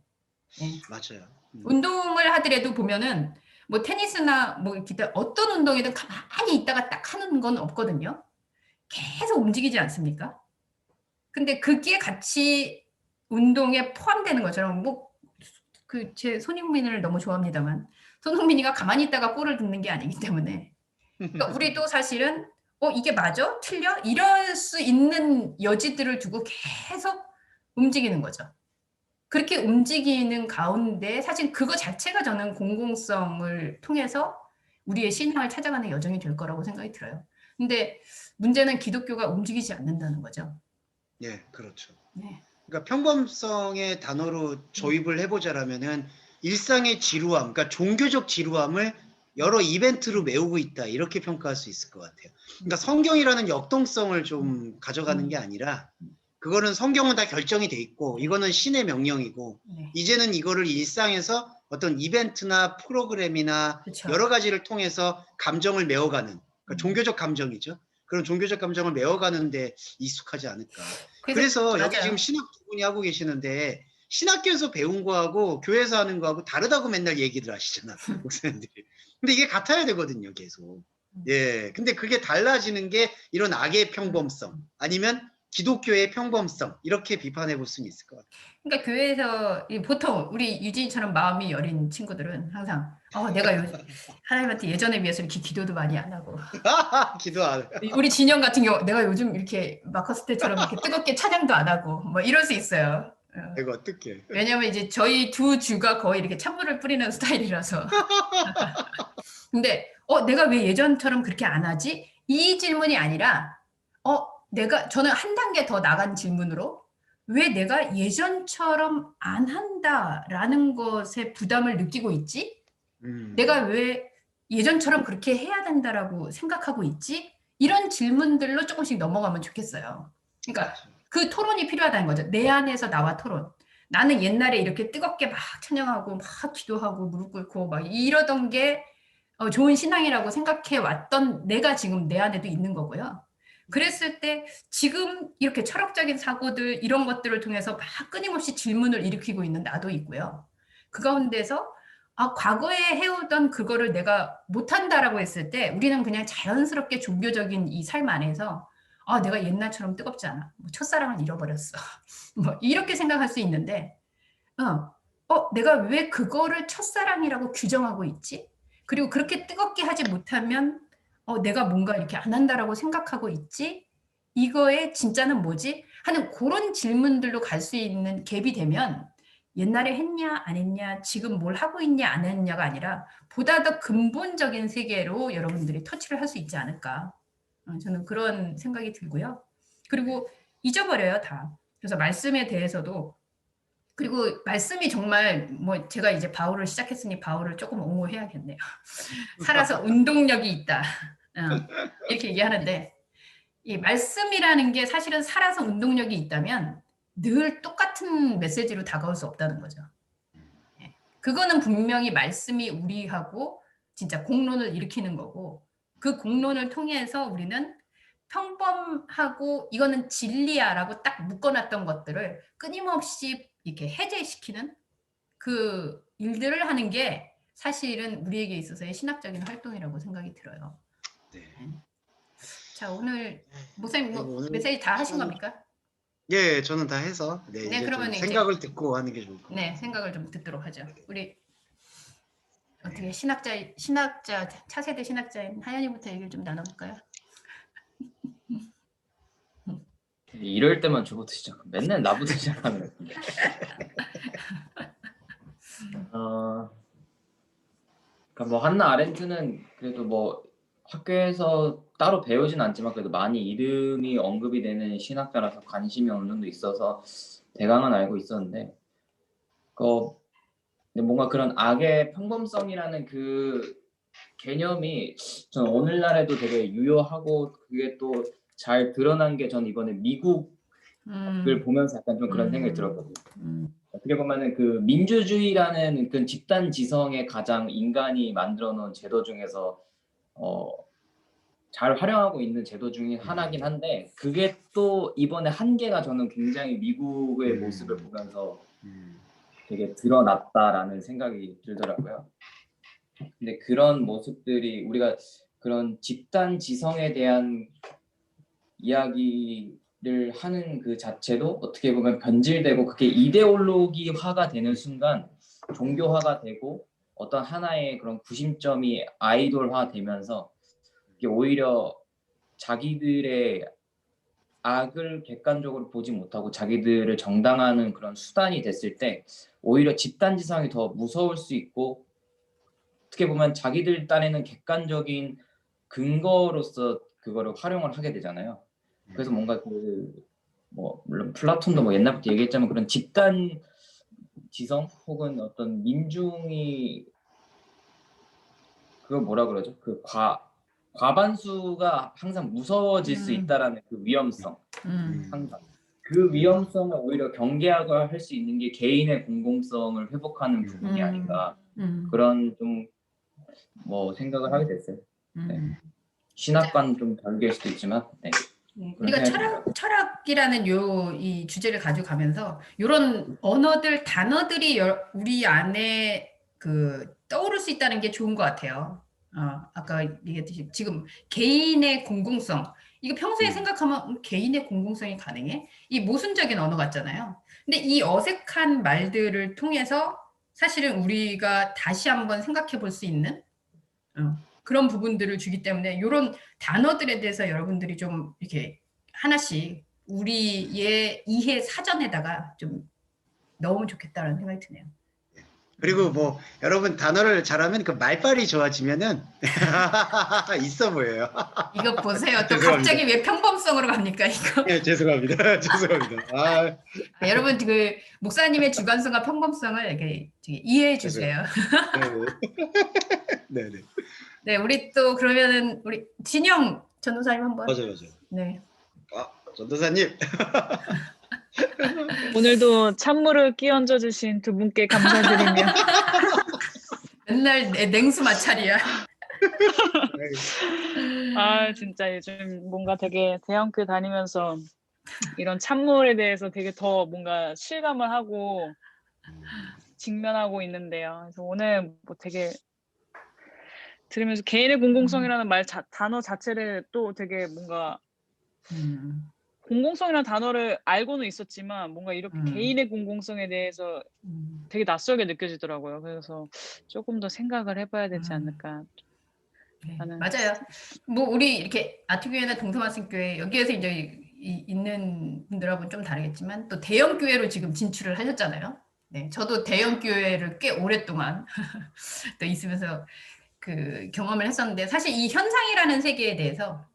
네. 맞아요. 운동을 하더라도 보면은 뭐 테니스나 뭐 기타 어떤 운동이든 가만히 있다가 딱 하는 건 없거든요. 계속 움직이지 않습니까? 근데 그게 같이 운동에 포함되는 것처럼 뭐 제 손흥민을 너무 좋아합니다만 손흥민이가 가만히 있다가 골을 넣는 게 아니기 때문에 그러니까 우리도 사실은 이게 맞아? 틀려? 이럴 수 있는 여지들을 두고 계속 움직이는 거죠. 그렇게 움직이는 가운데 사실 그거 자체가 저는 공공성을 통해서 우리의 신앙을 찾아가는 여정이 될 거라고 생각이 들어요. 근데 문제는 기독교가 움직이지 않는다는 거죠. 네, 그렇죠. 네. 그러니까 평범성의 단어로 조입을 해보자라면은 일상의 지루함, 그러니까 종교적 지루함을 여러 이벤트로 메우고 있다 이렇게 평가할 수 있을 것 같아요. 그러니까 성경이라는 역동성을 좀 가져가는 게 아니라 그거는 성경은 다 결정이 돼 있고 이거는 신의 명령이고 이제는 이거를 일상에서 어떤 이벤트나 프로그램이나 그쵸. 여러 가지를 통해서 감정을 메워가는 그러니까 종교적 감정이죠. 그런 종교적 감정을 메워가는데 익숙하지 않을까. 그래서 여기 지금 신학 두 분이 하고 계시는데 신학교에서 배운 거하고 교회에서 하는 거하고 다르다고 맨날 얘기를 하시잖아, 목사님들이. 근데 이게 같아야 되거든요, 계속. 예. 근데 그게 달라지는 게 이런 악의 평범성 아니면 기독교의 평범성 이렇게 비판해 볼 수는 있을 것 같아요. 그러니까 교회에서 보통 우리 유진이처럼 마음이 여린 친구들은 항상 내가 하나님한테 예전에 비해서 이렇게 기도도 많이 안 하고 기도 안 해요. 우리 진영 같은 경우 내가 요즘 이렇게 마커스 때처럼 이렇게 뜨겁게 찬양도 안 하고 뭐 이럴 수 있어요. 이거 어떡해. 왜냐면 이제 저희 두 주가 거의 이렇게 찬물을 뿌리는 스타일이라서. 근데 내가 왜 예전처럼 그렇게 안 하지? 이 질문이 아니라 저는 한 단계 더 나간 질문으로 왜 내가 예전처럼 안 한다라는 것에 부담을 느끼고 있지? 내가 왜 예전처럼 그렇게 해야 된다라고 생각하고 있지? 이런 질문들로 조금씩 넘어가면 좋겠어요. 그러니까 그 토론이 필요하다는 거죠. 내 안에서 나와 토론. 나는 옛날에 이렇게 뜨겁게 막 찬양하고 막 기도하고 무릎 꿇고 막 이러던 게 좋은 신앙이라고 생각해 왔던 내가 지금 내 안에도 있는 거고요. 그랬을 때 지금 이렇게 철학적인 사고들 이런 것들을 통해서 막 끊임없이 질문을 일으키고 있는 나도 있고요. 그 가운데서 과거에 해오던 그거를 내가 못한다라고 했을 때 우리는 그냥 자연스럽게 종교적인 이 삶 안에서 내가 옛날처럼 뜨겁지 않아. 뭐 첫사랑을 잃어버렸어. 뭐 이렇게 생각할 수 있는데 내가 왜 그거를 첫사랑이라고 규정하고 있지? 그리고 그렇게 뜨겁게 하지 못하면 내가 뭔가 이렇게 안 한다라고 생각하고 있지? 이거의 진짜는 뭐지? 하는 그런 질문들로 갈 수 있는 갭이 되면 옛날에 했냐 안 했냐 지금 뭘 하고 있냐 안 했냐가 아니라 보다 더 근본적인 세계로 여러분들이 터치를 할 수 있지 않을까. 저는 그런 생각이 들고요. 그리고 잊어버려요 다. 그래서 말씀에 대해서도 그리고 말씀이 정말 뭐 제가 이제 바울을 시작했으니 바울을 조금 옹호해야겠네요. 살아서 운동력이 있다. 이렇게 얘기하는데 이 말씀이라는 게 사실은 살아서 운동력이 있다면 늘 똑같은 메시지로 다가올 수 없다는 거죠. 그거는 분명히 말씀이 우리하고 진짜 공론을 일으키는 거고 그 공론을 통해서 우리는 평범하고 이거는 진리야라고 딱 묶어놨던 것들을 끊임없이 이렇게 해제시키는 그 일들을 하는 게 사실은 우리에게 있어서의 신학적인 활동이라고 생각이 들어요. 네. 자, 오늘 목사님 오늘 메시지 다 하신 시간이- 겁니까? 예, 저는 다 해서 이제 좀 그러면 이제 생각을 듣고 하는 게 좋을 것 같아요. 네, 생각을 좀 듣도록 하죠. 우리 어떻게 신학자 차세대 신학자인 하연이부터 얘기를 좀 나눠볼까요? 이럴 때만 저부터 시작. 맨날 나부터 시작하는 것 같은데. 그러니까 뭐 한나 아렌트는 그래도 뭐 학교에서 따로 배우진 않지만 그래도 많이 이름이 언급이 되는 신학자라서 관심이 어느 정도 있어서 대강은 알고 있었는데, 근데 뭔가 그런 악의 평범성이라는 그 개념이 저는 오늘날에도 되게 유효하고 그게 또 잘 드러난 게 저는 이번에 미국을 보면서 약간 좀 그런 생각이 들었거든요. 어떻게 보면은 그 민주주의라는 그 집단 지성에 가장 인간이 만들어 놓은 제도 중에서 잘 활용하고 있는 제도 중에 하나긴 한데 그게 또 이번에 한계가 저는 굉장히 미국의 모습을 보면서 되게 드러났다라는 생각이 들더라고요. 근데 그런 모습들이 우리가 그런 집단 지성에 대한 이야기를 하는 그 자체도 어떻게 보면 변질되고 그게 이데올로기화가 되는 순간 종교화가 되고 어떤 하나의 그런 구심점이 아이돌화 되면서 이게 오히려 자기들의 악을 객관적으로 보지 못하고 자기들을 정당화하는 그런 수단이 됐을 때 오히려 집단지성이 더 무서울 수 있고 어떻게 보면 자기들 딴에는 객관적인 근거로서 그거를 활용을 하게 되잖아요. 그래서 뭔가 뭐 물론 플라톤도 뭐 옛날부터 얘기했지만 그런 집단 지성 혹은 어떤 민중이 그걸 뭐라 그러죠? 그 과반수가 항상 무서워질 수 있다라는 그 위험성, 항상 그 위험성을 오히려 경계하고 할 수 있는 게 개인의 공공성을 회복하는 부분이 아닌가 그런 좀 뭐 생각을 하게 됐어요. 네. 신학과는 좀 다르게 할 수도 있지만, 네. 우리가 철학이라는 이 주제를 가지고 가면서 이런 언어들, 단어들이 우리 안에 떠오를 수 있다는 게 좋은 것 같아요. 아까 얘기했듯이 지금 개인의 공공성, 이거 평소에 생각하면 개인의 공공성이 가능해? 이 모순적인 언어 같잖아요. 근데 이 어색한 말들을 통해서 사실은 우리가 다시 한번 생각해 볼 수 있는 그런 부분들을 주기 때문에 이런 단어들에 대해서 여러분들이 좀 이렇게 하나씩 우리의 이해 사전에다가 좀 넣으면 좋겠다는 생각이 드네요. 그리고 뭐 여러분 단어를 잘하면 그 말빨이 좋아지면은 있어 보여요. 이거 보세요. 또 죄송합니다. 갑자기 왜 평범성으로 갑니까 이거? 네, 죄송합니다. 죄송합니다. 여러분 그 목사님의 주관성과 평범성을 이렇게 이해해 주세요. 네. 네, 우리 또 그러면은 우리 진영 전도사님 한번. 맞아요. 네. 전도사님. 오늘도 찬물을 끼얹어 주신 두 분께 감사드리며 맨날 냉수 마찰이야. 아 진짜 요즘 뭔가 되게 대형교 다니면서 이런 찬물에 대해서 되게 더 뭔가 실감을 하고 직면하고 있는데요. 그래서 오늘 뭐 되게 들으면서 개인의 공공성이라는 단어 자체를 또 되게 뭔가 공공성이라는 단어를 알고는 있었지만 뭔가 이렇게 개인의 공공성에 대해서 되게 낯설게 느껴지더라고요. 그래서 조금 더 생각을 해봐야 되지 않을까. 네, 하는. 맞아요. 뭐 우리 이렇게 아트교회나 동서마승교회 여기에서 이제 있는 분들하고는 좀 다르겠지만 또 대형 교회로 지금 진출을 하셨잖아요. 네, 저도 대형 교회를 꽤 오랫동안 또 있으면서 그 경험을 했었는데 사실 이 현상이라는 세계에 대해서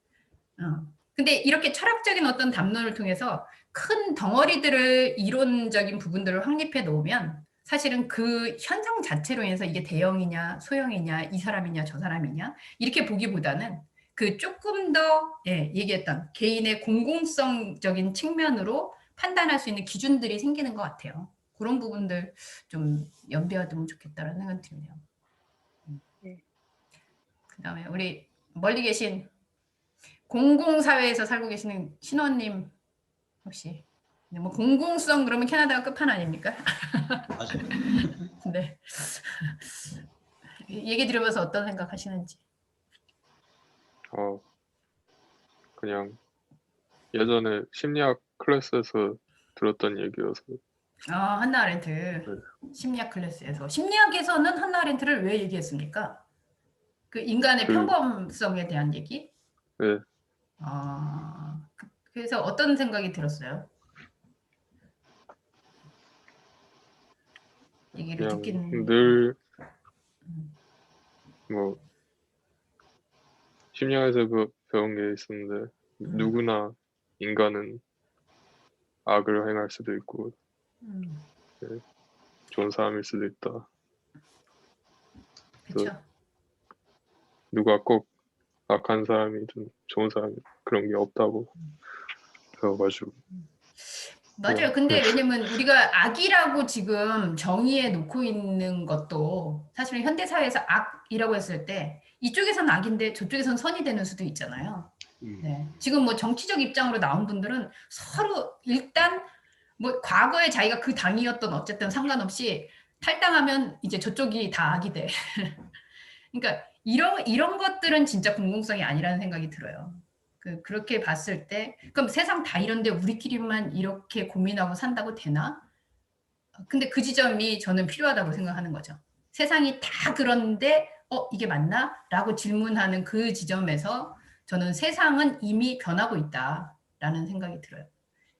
근데 이렇게 철학적인 어떤 담론을 통해서 큰 덩어리들을 이론적인 부분들을 확립해 놓으면 사실은 그 현상 자체로 인해서 이게 대형이냐 소형이냐 이 사람이냐 저 사람이냐 이렇게 보기보다는 그 조금 더 얘기했던 개인의 공공성적인 측면으로 판단할 수 있는 기준들이 생기는 것 같아요. 그런 부분들 좀 염두에 두면 좋겠다는 생각이 드네요. 그다음에 우리 멀리 계신 공공사회에서 살고 계시는 신원님 혹시 뭐 공공성 그러면 캐나다가 끝판 아닙니까? 맞아요. 네. 얘기 들으면서 어떤 생각하시는지. 그냥 예전에 심리학 클래스에서 들었던 얘기여서. 한나 아렌트 심리학 클래스에서 심리학에서는 한나 아렌트를 왜 얘기했습니까? 그 인간의 평범성에 대한 얘기? 네. 그래서 어떤 생각이 들었어요? 얘기를 그냥 듣긴 늘 뭐 심리학에서 배운 게 있었는데 누구나 인간은 악을 행할 수도 있고 네, 좋은 사람일 수도 있다. 그렇죠. 누가 꼭 악한 사람이든 좋은 사람이 그런 게 없다고 배워가지고. 맞아요. 근데 왜냐면 우리가 악이라고 지금 정의해 놓고 있는 것도 사실은 현대사회에서 악이라고 했을 때 이쪽에서는 악인데 저쪽에서는 선이 되는 수도 있잖아요. 네. 지금 뭐 정치적 입장으로 나온 분들은 서로 일단 뭐 과거에 자기가 그 당이었던 어쨌든 상관없이 탈당하면 이제 저쪽이 다 악이 돼. 그러니까 이런 것들은 진짜 공공성이 아니라는 생각이 들어요. 그렇게 봤을 때 그럼 세상 다 이런데 우리끼리만 이렇게 고민하고 산다고 되나? 근데 그 지점이 저는 필요하다고 생각하는 거죠. 세상이 다 그런데 이게 맞나? 라고 질문하는 그 지점에서 저는 세상은 이미 변하고 있다라는 생각이 들어요.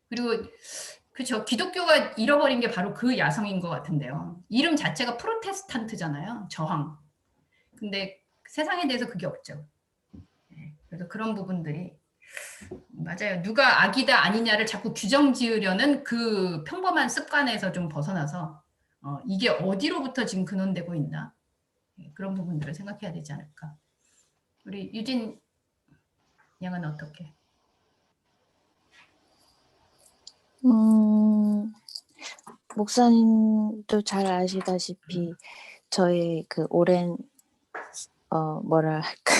그리고 그렇죠. 기독교가 잃어버린 게 바로 그 야성인 것 같은데요. 이름 자체가 프로테스탄트잖아요. 저항. 근데 세상에 대해서 그게 없죠. 그래서 그런 부분들이 맞아요. 누가 악이다 아니냐를 자꾸 규정 지으려는 그 평범한 습관에서 좀 벗어나서 이게 어디로부터 지금 근원되고 있나 그런 부분들을 생각해야 되지 않을까. 우리 유진 양은 어떻게? 목사님도 잘 아시다시피 저의 그 오랜 뭐라 할까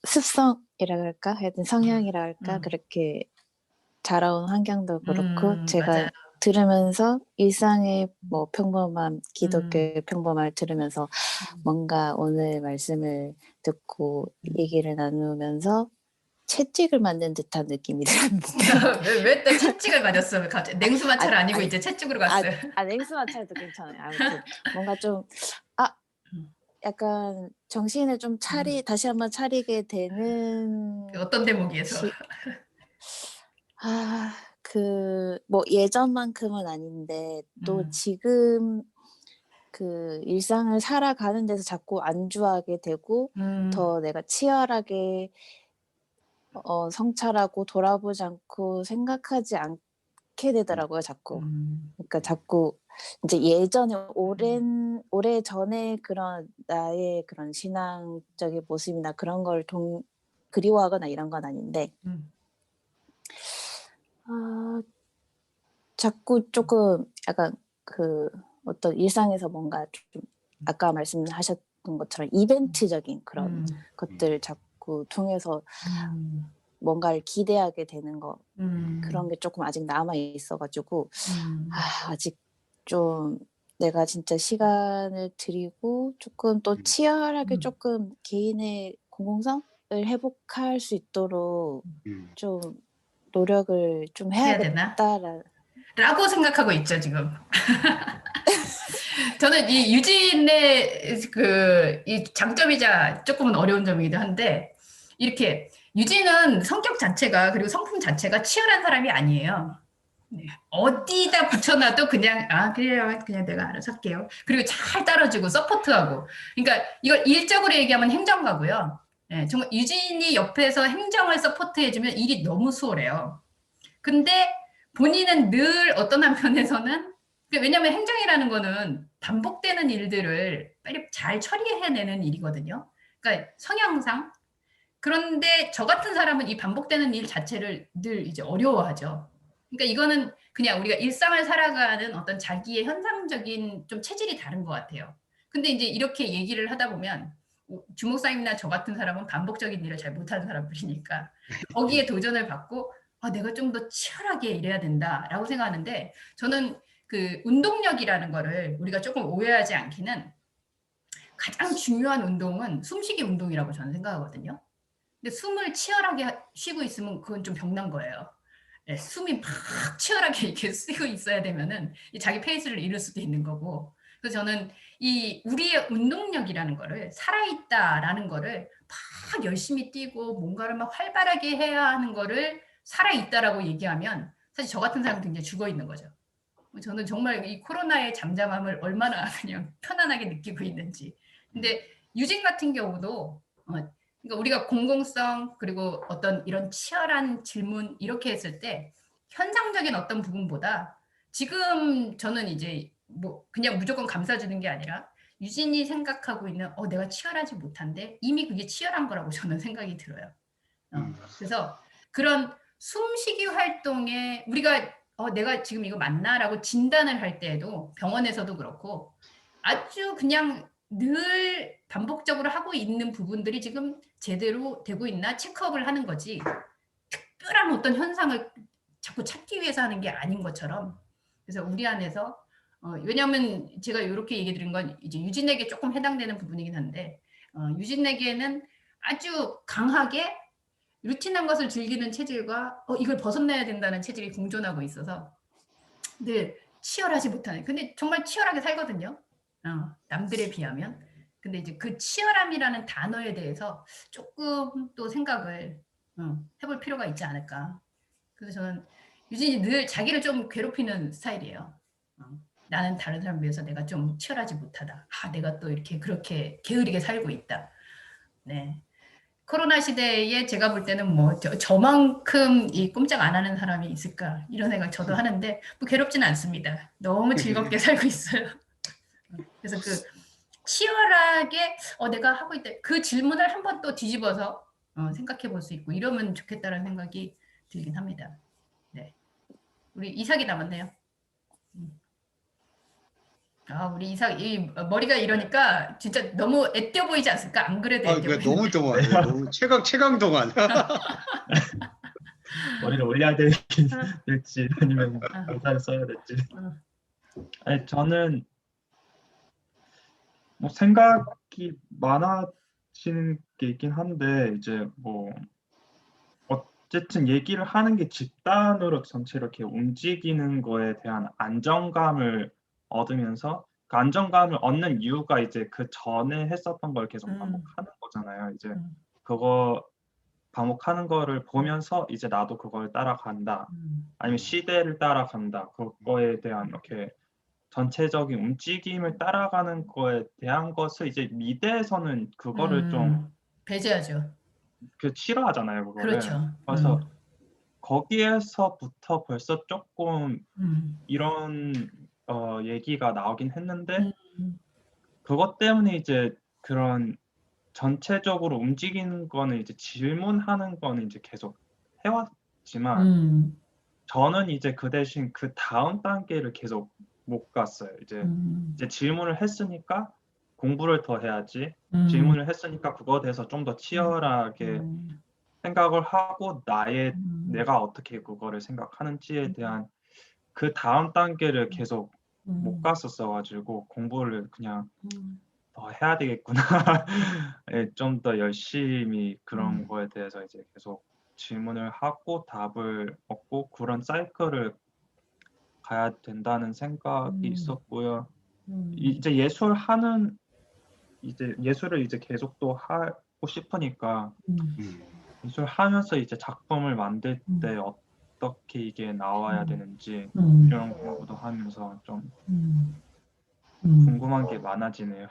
습성이라 할까 하여튼 성향이라 할까 그렇게 자라온 환경도 그렇고 제가 맞아요. 들으면서 일상의 뭐 평범함 기독교의 평범함을 들으면서 뭔가 오늘 말씀을 듣고 얘기를 나누면서 채찍을 맞는 듯한 느낌이 들었는데 왜 또 채찍을 맞았어? 갑자기 냉수 마찰 아니고 이제 채찍으로 갔어요. 냉수 마찰도 괜찮아요. 아무튼 뭔가 좀 약간 정신을 좀 다시 한번 차리게 되는 어떤 대목에서? 뭐 예전만큼은 아닌데 또 지금 그 일상을 살아가는 데서 자꾸 안주하게 되고 더 내가 치열하게 성찰하고 돌아보지 않고 생각하지 않게 되더라고요, 자꾸. 그러니까 자꾸 이제 예전에 오래 전에 그런 나의 그런 신앙적인 모습이나 그런 걸 그리워하거나 이런 건 아닌데 자꾸 조금 약간 그 어떤 일상에서 뭔가 좀 아까 말씀하셨던 것처럼 이벤트적인 그런 것들 자꾸 통해서 뭔가를 기대하게 되는 거 그런 게 조금 아직 남아 있어가지고 아직 좀 내가 진짜 시간을 들이고 조금 또 치열하게 조금 개인의 공공성을 회복할 수 있도록 좀 노력을 좀 해야 되나? 라고 생각하고 있죠, 지금. 저는 이 유진의 이 장점이자 조금은 어려운 점이기도 한데, 이렇게 유진은 성격 자체가, 그리고 성품 자체가 치열한 사람이 아니에요. 네. 어디다 붙여놔도 그냥, 그래요. 그냥 내가 알아서 할게요. 그리고 잘 따라주고 서포트하고. 그러니까 이걸 일적으로 얘기하면 행정가고요. 네, 정말 유진이 옆에서 행정을 서포트해주면 일이 너무 수월해요. 근데 본인은 늘 어떤 한편에서는, 왜냐면 행정이라는 거는 반복되는 일들을 빨리 잘 처리해내는 일이거든요. 그러니까 성향상. 그런데 저 같은 사람은 이 반복되는 일 자체를 늘 이제 어려워하죠. 그러니까 이거는 그냥 우리가 일상을 살아가는 어떤 자기의 현상적인 좀 체질이 다른 것 같아요. 근데 이제 이렇게 얘기를 하다 보면 주목사님이나 저 같은 사람은 반복적인 일을 잘 못하는 사람들이니까 거기에 도전을 받고 내가 좀 더 치열하게 일해야 된다라고 생각하는데, 저는 그 운동력이라는 거를 우리가 조금 오해하지 않기는 가장 중요한 운동은 숨쉬기 운동이라고 저는 생각하거든요. 근데 숨을 치열하게 쉬고 있으면 그건 좀 병난 거예요. 네, 숨이 막 치열하게 이렇게 쉬고 있어야 되면은 자기 페이스를 잃을 수도 있는 거고. 그래서 저는 이 우리의 운동력이라는 거를, 살아있다라는 거를 막 열심히 뛰고 뭔가를 막 활발하게 해야 하는 거를 살아있다라고 얘기하면 사실 저 같은 사람은 굉장히 죽어 있는 거죠. 저는 정말 이 코로나의 잠잠함을 얼마나 그냥 편안하게 느끼고 있는지. 근데 유진 같은 경우도 그러니까 우리가 공공성, 그리고 어떤 이런 치열한 질문 이렇게 했을 때 현상적인 어떤 부분보다 지금 저는 이제 뭐 그냥 무조건 감싸주는 게 아니라 유진이 생각하고 있는 내가 치열하지 못한데 이미 그게 치열한 거라고 저는 생각이 들어요. 그래서 그런 숨쉬기 활동에 우리가 내가 지금 이거 맞나? 라고 진단을 할 때에도 병원에서도 그렇고 아주 그냥 늘 반복적으로 하고 있는 부분들이 지금 제대로 되고 있나 체크업을 하는 거지, 특별한 어떤 현상을 자꾸 찾기 위해서 하는 게 아닌 것처럼. 그래서 우리 안에서 왜냐하면 제가 이렇게 얘기 드린 건 이제 유진에게 조금 해당되는 부분이긴 한데 유진에게는 아주 강하게 루틴한 것을 즐기는 체질과 이걸 벗어나야 된다는 체질이 공존하고 있어서 늘 치열하지 못하는, 근데 정말 치열하게 살거든요. 남들에 비하면. 근데 이제 그 치열함이라는 단어에 대해서 조금 또 생각을 해볼 필요가 있지 않을까. 그래서 저는 유진이 늘 자기를 좀 괴롭히는 스타일이에요. 나는 다른 사람에 비해서 내가 좀 치열하지 못하다. 내가 또 이렇게 그렇게 게으르게 살고 있다. 네. 코로나 시대에 제가 볼 때는 뭐 저만큼 이 꼼짝 안 하는 사람이 있을까 이런 생각 저도 하는데 뭐 괴롭지는 않습니다. 너무 즐겁게 살고 있어요. 그래서 그 치열하게 내가 하고 있다 그 질문을 한번 또 뒤집어서 생각해 볼 수 있고 이러면 좋겠다는 생각이 들긴 합니다. 네, 우리 이삭이 남았네요. 우리 이삭 이 머리가 이러니까 진짜 너무 애띄어 보이지 않습니까? 안 그래도 애띄어 보이는데. 너무 동안, 너무 최강 동안. 머리를 올려야 될지 아니면 의사를 써야 될지. 아니, 저는 뭐 생각이 많아지는 게 있긴 한데 이제 뭐 어쨌든 얘기를 하는 게 집단으로 전체 이렇게 움직이는 거에 대한 안정감을 얻으면서 그 안정감을 얻는 이유가 이제 그 전에 했었던 걸 계속 반복하는 거잖아요. 이제 그거 반복하는 거를 보면서 이제 나도 그걸 따라간다. 아니면 시대를 따라간다. 그거에 대한 이렇게 전체적인 움직임을 따라가는 거에 대한 것을 이제 미대에서는 그거를 좀 배제하죠. 싫어하잖아요, 그거를. 그렇죠. 그래서 거기에서부터 벌써 조금 이런 얘기가 나오긴 했는데 그것 때문에 이제 그런 전체적으로 움직이는 거는 이제 질문하는 거는 이제 계속 해왔지만 저는 이제 그 대신 그 다음 단계를 계속 못 갔어요. 이제 질문을 했으니까 공부를 더 해야지. 질문을 했으니까 그거에 대해서 좀 더 치열하게 생각을 하고 내가 어떻게 그거를 생각하는지에 대한 그 다음 단계를 계속 못 갔었어가지고 공부를 그냥 더 해야 되겠구나. 예, 좀 더 열심히 그런 거에 대해서 이제 계속 질문을 하고 답을 얻고 그런 사이클을 가야 된다는 생각이 있었고요. 이제 예술을 이제 계속 또 하고 싶으니까 예술하면서 이제 작품을 만들 때 어떻게 이게 나와야 되는지 이런 공부도 하면서 좀 궁금한 게 많아지네요.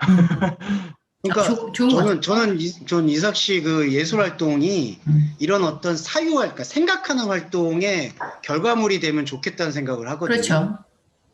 그러니까 저는 이삭 씨 그 예술 활동이 이런 어떤 그러니까 생각하는 활동의 결과물이 되면 좋겠다는 생각을 하거든요. 그렇죠.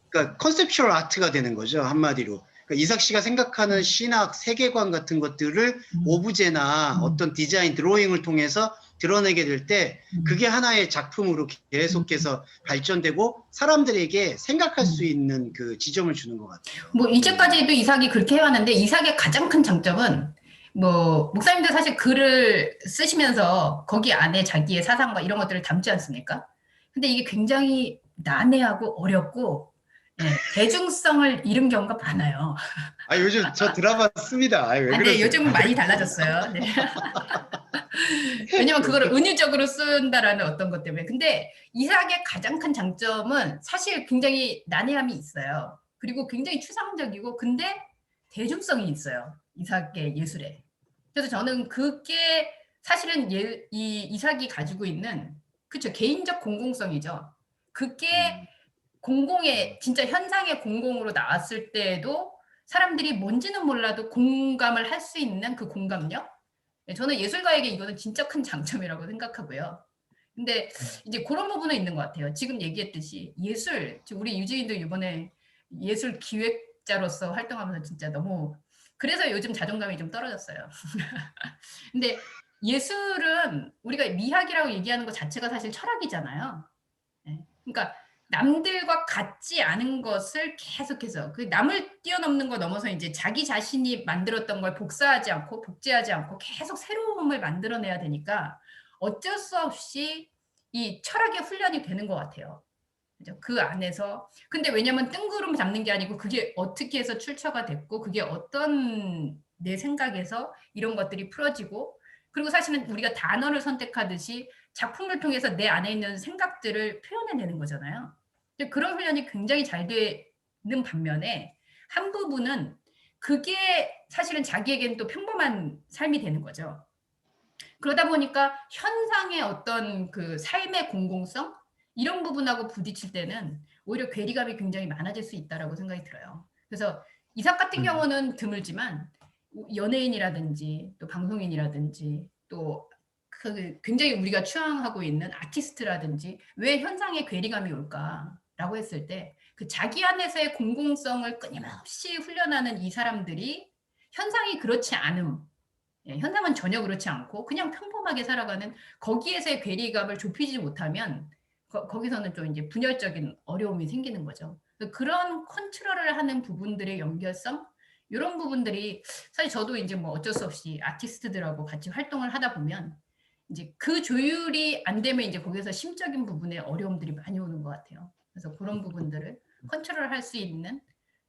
그러니까 컨셉추얼 아트가 되는 거죠, 한마디로. 그러니까 이삭 씨가 생각하는 신학, 세계관 같은 것들을 오브제나 어떤 디자인, 드로잉을 통해서 드러내게 될 때 그게 하나의 작품으로 계속해서 발전되고 사람들에게 생각할 수 있는 그 지점을 주는 것 같아요. 뭐 이제까지도 이삭이 그렇게 해왔는데 이삭의 가장 큰 장점은 뭐 목사님도 사실 글을 쓰시면서 거기 안에 자기의 사상과 이런 것들을 담지 않습니까? 근데 이게 굉장히 난해하고 어렵고 대중성을 잃은 경우가 많아요. 아, 요즘 저 드라마 씁니다. 왜 네, 그러세요? 요즘은 많이 달라졌어요. 네. 왜냐면 그걸 은유적으로 쓴다라는 어떤 것 때문에. 근데 이삭의 가장 큰 장점은 사실 굉장히 난해함이 있어요. 그리고 굉장히 추상적이고 근데 대중성이 있어요. 이삭의 예술에. 그래서 저는 그게 사실은 이 이삭이 가지고 있는 그쵸 개인적 공공성이죠. 그게 공공의 진짜 현상의 공공으로 나왔을 때에도 사람들이 뭔지는 몰라도 공감을 할 수 있는 그 공감력. 저는 예술가에게 이거는 진짜 큰 장점이라고 생각하고요. 근데 이제 그런 부분은 있는 것 같아요. 지금 얘기했듯이 예술, 우리 유지인도 이번에 예술 기획자로서 활동하면서 진짜 너무 그래서 요즘 자존감이 좀 떨어졌어요. 근데 예술은 우리가 미학이라고 얘기하는 것 자체가 사실 철학이잖아요. 그러니까 남들과 같지 않은 것을 계속해서 그 남을 뛰어넘는 거 넘어서 이제 자기 자신이 만들었던 걸 복사하지 않고 복제하지 않고 계속 새로움을 만들어내야 되니까 어쩔 수 없이 이 철학의 훈련이 되는 것 같아요. 그죠? 그 안에서 근데 왜냐면 뜬구름 잡는 게 아니고 그게 어떻게 해서 출처가 됐고 그게 어떤 내 생각에서 이런 것들이 풀어지고 그리고 사실은 우리가 단어를 선택하듯이 작품을 통해서 내 안에 있는 생각들을 표현해내는 거잖아요. 그런 훈련이 굉장히 잘 되는 반면에 한 부분은 그게 사실은 자기에게는 또 평범한 삶이 되는 거죠. 그러다 보니까 현상의 어떤 그 삶의 공공성 이런 부분하고 부딪힐 때는 오히려 괴리감이 굉장히 많아질 수 있다라고 생각이 들어요. 그래서 이삭 같은 경우는 드물지만 연예인이라든지 또 방송인이라든지 또 그 굉장히 우리가 추앙하고 있는 아티스트라든지 왜 현상에 괴리감이 올까라고 했을 때 그 자기 안에서의 공공성을 끊임없이 훈련하는 이 사람들이 현상이 그렇지 않음, 현상은 전혀 그렇지 않고 그냥 평범하게 살아가는 거기에서의 괴리감을 좁히지 못하면 거기서는 좀 이제 분열적인 어려움이 생기는 거죠. 그런 컨트롤을 하는 부분들의 연결성 이런 부분들이 사실 저도 이제 뭐 어쩔 수 없이 아티스트들하고 같이 활동을 하다 보면 이제 그 조율이 안 되면 이제 거기서 심적인 부분에 어려움들이 많이 오는 것 같아요. 그래서 그런 부분들을 컨트롤할 수 있는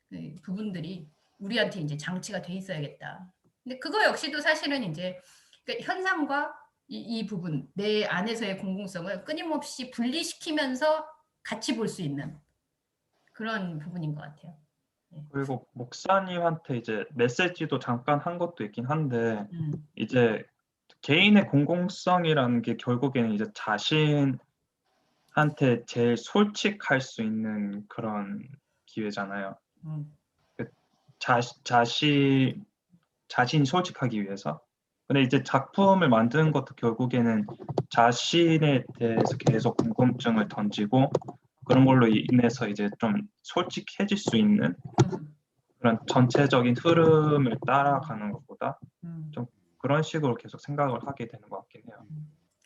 그 부분들이 우리한테 이제 장치가 돼 있어야겠다. 근데 그거 역시도 사실은 이제 그러니까 현상과 이 부분 내 안에서의 공공성을 끊임없이 분리시키면서 같이 볼 수 있는 그런 부분인 것 같아요. 그리고 목사님한테 이제 메시지도 잠깐 한 것도 있긴 한데 이제 개인의 공공성이라는 게 결국에는 이제 자신한테 제일 솔직할 수 있는 그런 기회잖아요. 자신이 솔직하기 위해서. 근데 이제 작품을 만드는 것도 결국에는 자신에 대해서 계속 궁금증을 던지고 그런 걸로 인해서 이제 좀 솔직해질 수 있는 그런 전체적인 흐름을 따라가는 것보다 좀 그런 식으로 계속 생각을 하게 되는 것 같긴 해요.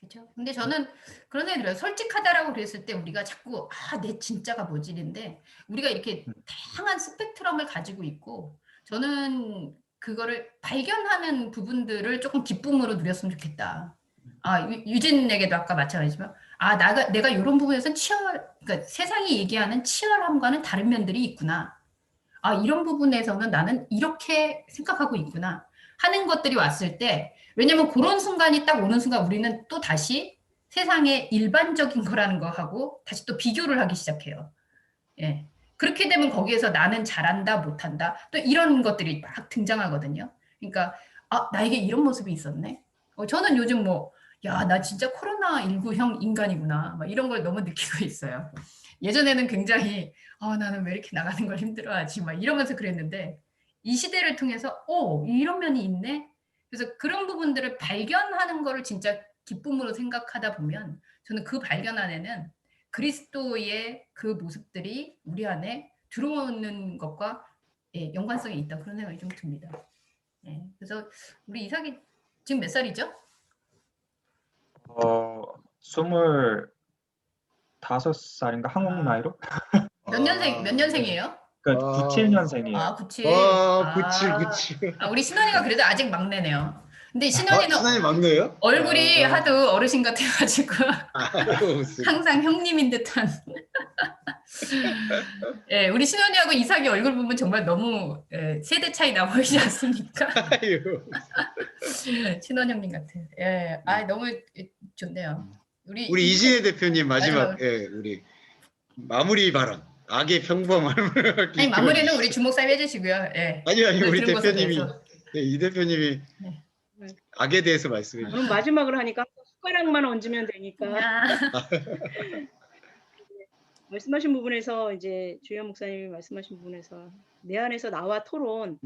그렇죠. 근데 저는 그런 생각이 들어요. 솔직하다라고 그랬을 때 우리가 자꾸 내 진짜가 뭐지인데 우리가 이렇게 다양한 스펙트럼을 가지고 있고 저는 그거를 발견하는 부분들을 조금 기쁨으로 누렸으면 좋겠다. 유진에게도 아까 마찬가지지만 내가 이런 부분에서는 그러니까 세상이 얘기하는 치열함과는 다른 면들이 있구나. 이런 부분에서는 나는 이렇게 생각하고 있구나 하는 것들이 왔을 때 왜냐면 그런 순간이 딱 오는 순간 우리는 또 다시 세상의 일반적인 거라는 거하고 다시 또 비교를 하기 시작해요. 예. 그렇게 되면 거기에서 나는 잘한다 못한다 또 이런 것들이 막 등장하거든요. 그러니까 나에게 이런 모습이 있었네. 저는 요즘 나 진짜 코로나19형 인간이구나 막 이런 걸 너무 느끼고 있어요. 예전에는 굉장히 나는 왜 이렇게 나가는 걸 힘들어하지 막 이러면서 그랬는데 이 시대를 통해서 이런 면이 있네. 그래서 그런 부분들을 발견하는 거를 진짜 기쁨으로 생각하다 보면 저는 그 발견 안에는 그리스도의 그 모습들이 우리 안에 들어오는 것과 연관성이 있다 그런 생각이 좀 듭니다. 그래서 우리 이삭이 지금 몇 살이죠? 25살인가 한국 나이로? 몇 년생이에요? 그러니까 97년생이에요. 97. 97. 우리 신원이가 그래도 아직 막내네요. 근데 신원이는 신원이 막내예요? 얼굴이 하도 어르신 같아가지고 항상 형님인 듯한. 우리 신원이하고 이삭이 얼굴 보면 정말 너무 세대 차이 나 보이지 않습니까? 신원 형님 같아. 너무 좋네요. 우리 이진혜 대표님 마지막 우리 마무리 발언. 악의 평범함을 아니 마무리는 우리 주목사님 해주시고요. 아니 우리 대표님이 이 대표님이 악에 대해서 말씀해 주세요. 그럼 마지막으로 하니까 숟가락만 얹으면 되니까 말씀하신 부분에서 이제 주현 목사님이 말씀하신 부분에서 내 안에서 나와 토론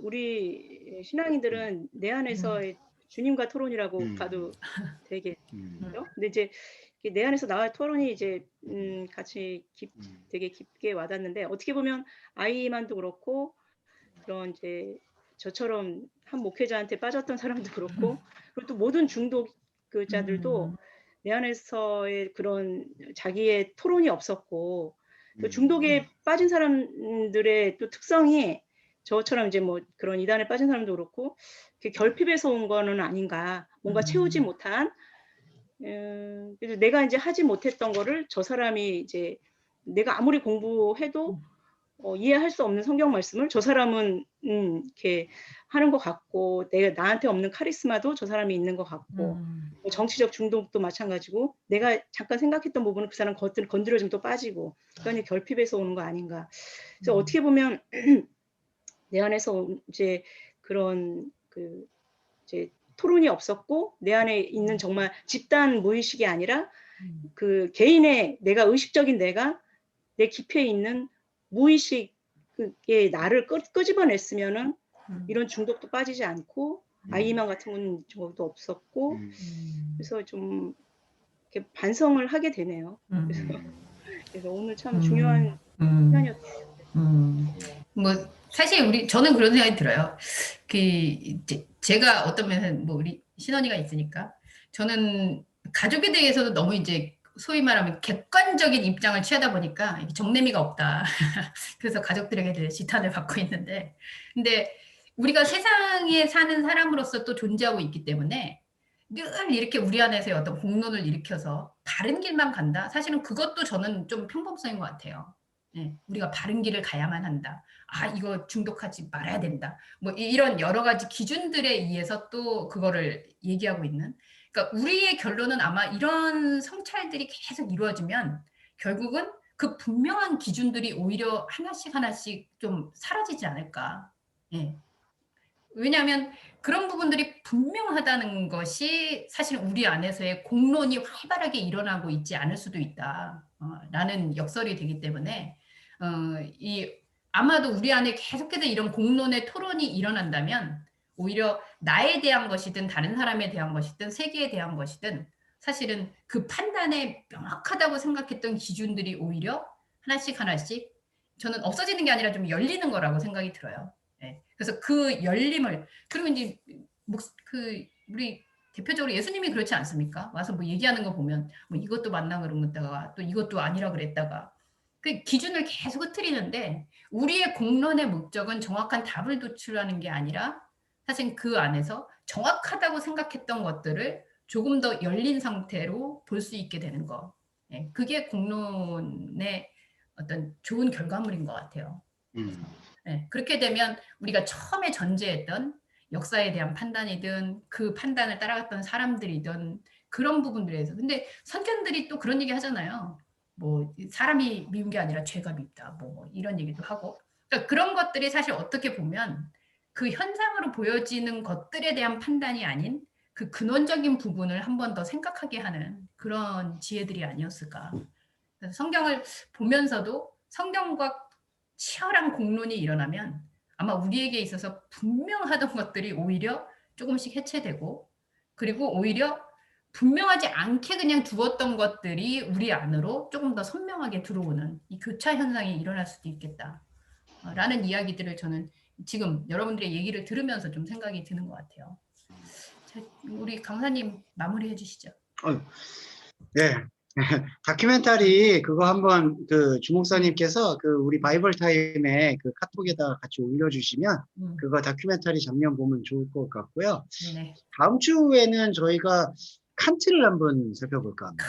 우리 신앙인들은 내 안에서의 주님과 토론이라고 봐도 되겠죠. 근데 이제 내 안에서 나와 토론이 이제 같이 되게 깊게 와닿는데 어떻게 보면 아이만도 그렇고 그런 이제 저처럼 한 목회자한테 빠졌던 사람도 그렇고 그리고 또 모든 중독자들도 내 안에서의 그런 자기의 토론이 없었고 또 중독에 빠진 사람들의 또 특성이 저처럼 이제 그런 이단에 빠진 사람도 그렇고 결핍에서 온 거는 아닌가 뭔가 채우지 못한 그래서 내가 이제 하지 못했던 거를 저 사람이 이제 내가 아무리 공부해도 이해할 수 없는 성경 말씀을 저 사람은 이렇게 하는 것 같고 나한테 없는 카리스마도 저 사람이 있는 것 같고 정치적 중독도 마찬가지고 내가 잠깐 생각했던 부분은 그 사람 건드려주면 또 빠지고 그러니 결핍에서 오는 거 아닌가. 그래서 어떻게 보면 내 안에서 이제 그런 이제 토론이 없었고 내 안에 있는 정말 집단 무의식이 아니라 그 개인의 내가 의식적인 내가 내 깊이에 있는 무의식의 나를 끄집어냈으면은 이런 중독도 빠지지 않고 아이만 같은 건 도 없었고 그래서 좀 이렇게 반성을 하게 되네요. 그래서 오늘 참 중요한 시간이었어요. 사실 저는 그런 생각이 들어요. 제가 어떤 면에서 우리 신원이가 있으니까 저는 가족에 대해서도 너무 이제 소위 말하면 객관적인 입장을 취하다 보니까 정내미가 없다. 그래서 가족들에게 대해 지탄을 받고 있는데 근데 우리가 세상에 사는 사람으로서 또 존재하고 있기 때문에 늘 이렇게 우리 안에서의 어떤 공론을 일으켜서 바른 길만 간다? 사실은 그것도 저는 좀 평범성인 것 같아요. 우리가 바른 길을 가야만 한다. 이거 중독하지 말아야 된다. 이런 여러 가지 기준들에 의해서 또 그거를 얘기하고 있는. 그러니까 우리의 결론은 아마 이런 성찰들이 계속 이루어지면 결국은 그 분명한 기준들이 오히려 하나씩 좀 사라지지 않을까. 왜냐하면 그런 부분들이 분명하다는 것이 사실 우리 안에서의 공론이 활발하게 일어나고 있지 않을 수도 있다. 라는 역설이 되기 때문에 아마도 우리 안에 계속해서 이런 공론의 토론이 일어난다면 오히려 나에 대한 것이든 다른 사람에 대한 것이든 세계에 대한 것이든 사실은 그 판단에 명확하다고 생각했던 기준들이 오히려 하나씩 저는 없어지는 게 아니라 좀 열리는 거라고 생각이 들어요. 그래서 그 열림을 그리고 이제 우리 대표적으로 예수님이 그렇지 않습니까? 와서 뭐 얘기하는 거 보면 뭐 이것도 맞나 그러다가 또 이것도 아니라 그랬다가 그 기준을 계속 흐트리는데 우리의 공론의 목적은 정확한 답을 도출하는 게 아니라 사실 그 안에서 정확하다고 생각했던 것들을 조금 더 열린 상태로 볼 수 있게 되는 거. 예, 그게 공론의 어떤 좋은 결과물인 것 같아요. 예, 그렇게 되면 우리가 처음에 전제했던 역사에 대한 판단이든 그 판단을 따라갔던 사람들이든 그런 부분들에서 근데 선견들이 또 그런 얘기 하잖아요. 뭐 사람이 미운 게 아니라 죄가 밉다. 뭐 이런 얘기도 하고 그러니까 그런 것들이 사실 어떻게 보면 그 현상으로 보여지는 것들에 대한 판단이 아닌 그 근원적인 부분을 한 번 더 생각하게 하는 그런 지혜들이 아니었을까. 그래서 성경을 보면서도 성경과 치열한 공론이 일어나면 아마 우리에게 있어서 분명하던 것들이 오히려 조금씩 해체되고 그리고 오히려 분명하지 않게 그냥 두었던 것들이 우리 안으로 조금 더 선명하게 들어오는 이 교차 현상이 일어날 수도 있겠다. 라는 이야기들을 저는 지금 여러분들의 얘기를 들으면서 좀 생각이 드는 것 같아요. 자, 우리 강사님 마무리해 주시죠. 네. 다큐멘터리 그거 한번 그 주목사님께서 그 우리 바이블 타임에 그 카톡에다가 같이 올려주시면 그거 다큐멘터리 장면 보면 좋을 것 같고요. 네. 다음 주에는 저희가 칸트를 한번 살펴볼까 합니다.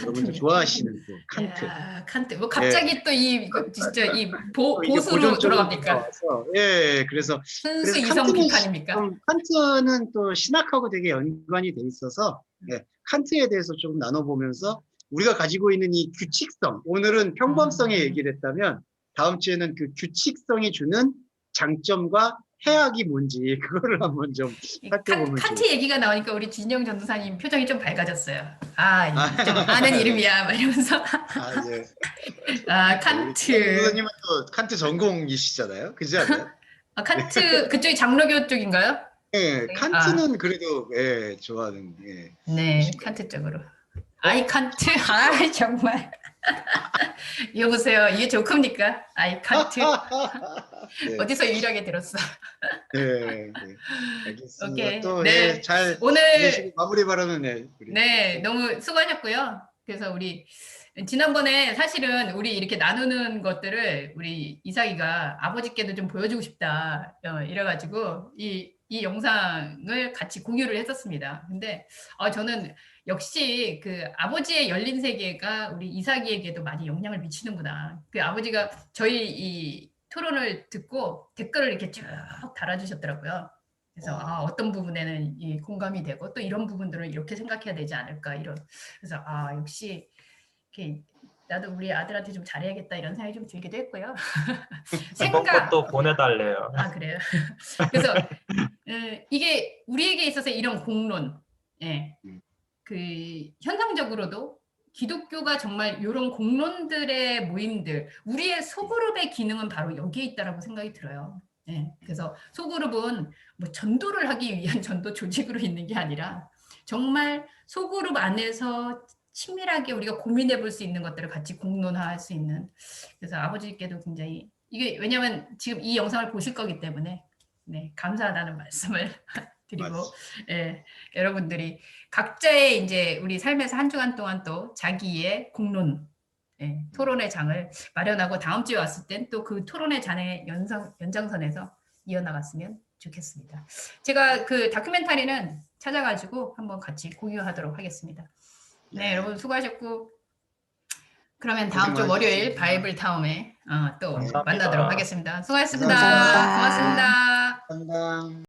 여러분들 좋아하시는 또 칸트. 야, 칸트. 뭐 갑자기 또 이 진짜 이 보수로 고전적으로 돌아갑니까? 나와서, 예, 그래서 순수 이성 비판입니까? 칸트는 또 신학하고 되게 연관이 돼 있어서 예, 칸트에 대해서 좀 나눠보면서 우리가 가지고 있는 이 규칙성, 오늘은 평범성의 얘기를 했다면 다음 주에는 그 규칙성이 주는 장점과 해악이 뭔지 그거를 한번 좀 살펴보면 칸트 얘기가 나오니까 우리 진영 전도사님 표정이 좀 밝아졌어요. 좀 아는 이름이야 막 이러면서. 네. 칸트. 전도사님은 또 칸트 전공이시잖아요, 그지 않아요? 칸트 그쪽이 장로교 쪽인가요? 네, 칸트는 그래도 예, 좋아하는. 예. 네, 칸트 쪽으로. 아이 칸트, 정말. 여보세요, 이게 조크입니까? 아이 칸트. 네. 어디서 유일하게 들었어. 네, 알겠습니다. 오케이. 또 네, 잘 오늘 마무리 바라는 네, 너무 수고하셨고요. 그래서 우리 지난번에 사실은 우리 이렇게 나누는 것들을 우리 이삭이가 아버지께도 좀 보여주고 싶다 이래가지고 이 영상을 같이 공유를 했었습니다. 근데 저는 역시 그 아버지의 열린 세계가 우리 이삭이에게도 많이 영향을 미치는구나. 그 아버지가 저희 이 토론을 듣고 댓글을 이렇게 쭉 달아주셨더라고요. 그래서 어떤 부분에는 이 공감이 되고 또 이런 부분들은 이렇게 생각해야 되지 않을까 이런. 그래서 역시 이렇게 나도 우리 아들한테 좀 잘해야겠다 이런 생각이 좀 들기도 했고요. 이번 것도 보내달래요. 그래요. 그래서 이게 우리에게 있어서 이런 공론, 그 현상적으로도 기독교가 정말 이런 공론들의 모임들, 우리의 소그룹의 기능은 바로 여기에 있다라고 생각이 들어요. 그래서 소그룹은 뭐 전도를 하기 위한 전도 조직으로 있는 게 아니라 정말 소그룹 안에서 친밀하게 우리가 고민해 볼 수 있는 것들을 같이 공론화할 수 있는. 그래서 아버지께도 굉장히 이게 왜냐하면 지금 이 영상을 보실 거기 때문에 감사하다는 말씀을 드리고 여러분들이 각자의 이제 우리 삶에서 한 주간 동안 또 자기의 공론 토론의 장을 마련하고 다음 주에 왔을 땐 또 그 토론의 장의 연장선에서 이어나갔으면 좋겠습니다. 제가 그 다큐멘터리는 찾아가지고 한번 같이 공유하도록 하겠습니다. 네, 여러분 수고하셨고 그러면 다음 주 월요일 바이블 타움에 또 만나도록 하겠습니다. 수고하셨습니다. 감사합니다. 고맙습니다. 감사합니다.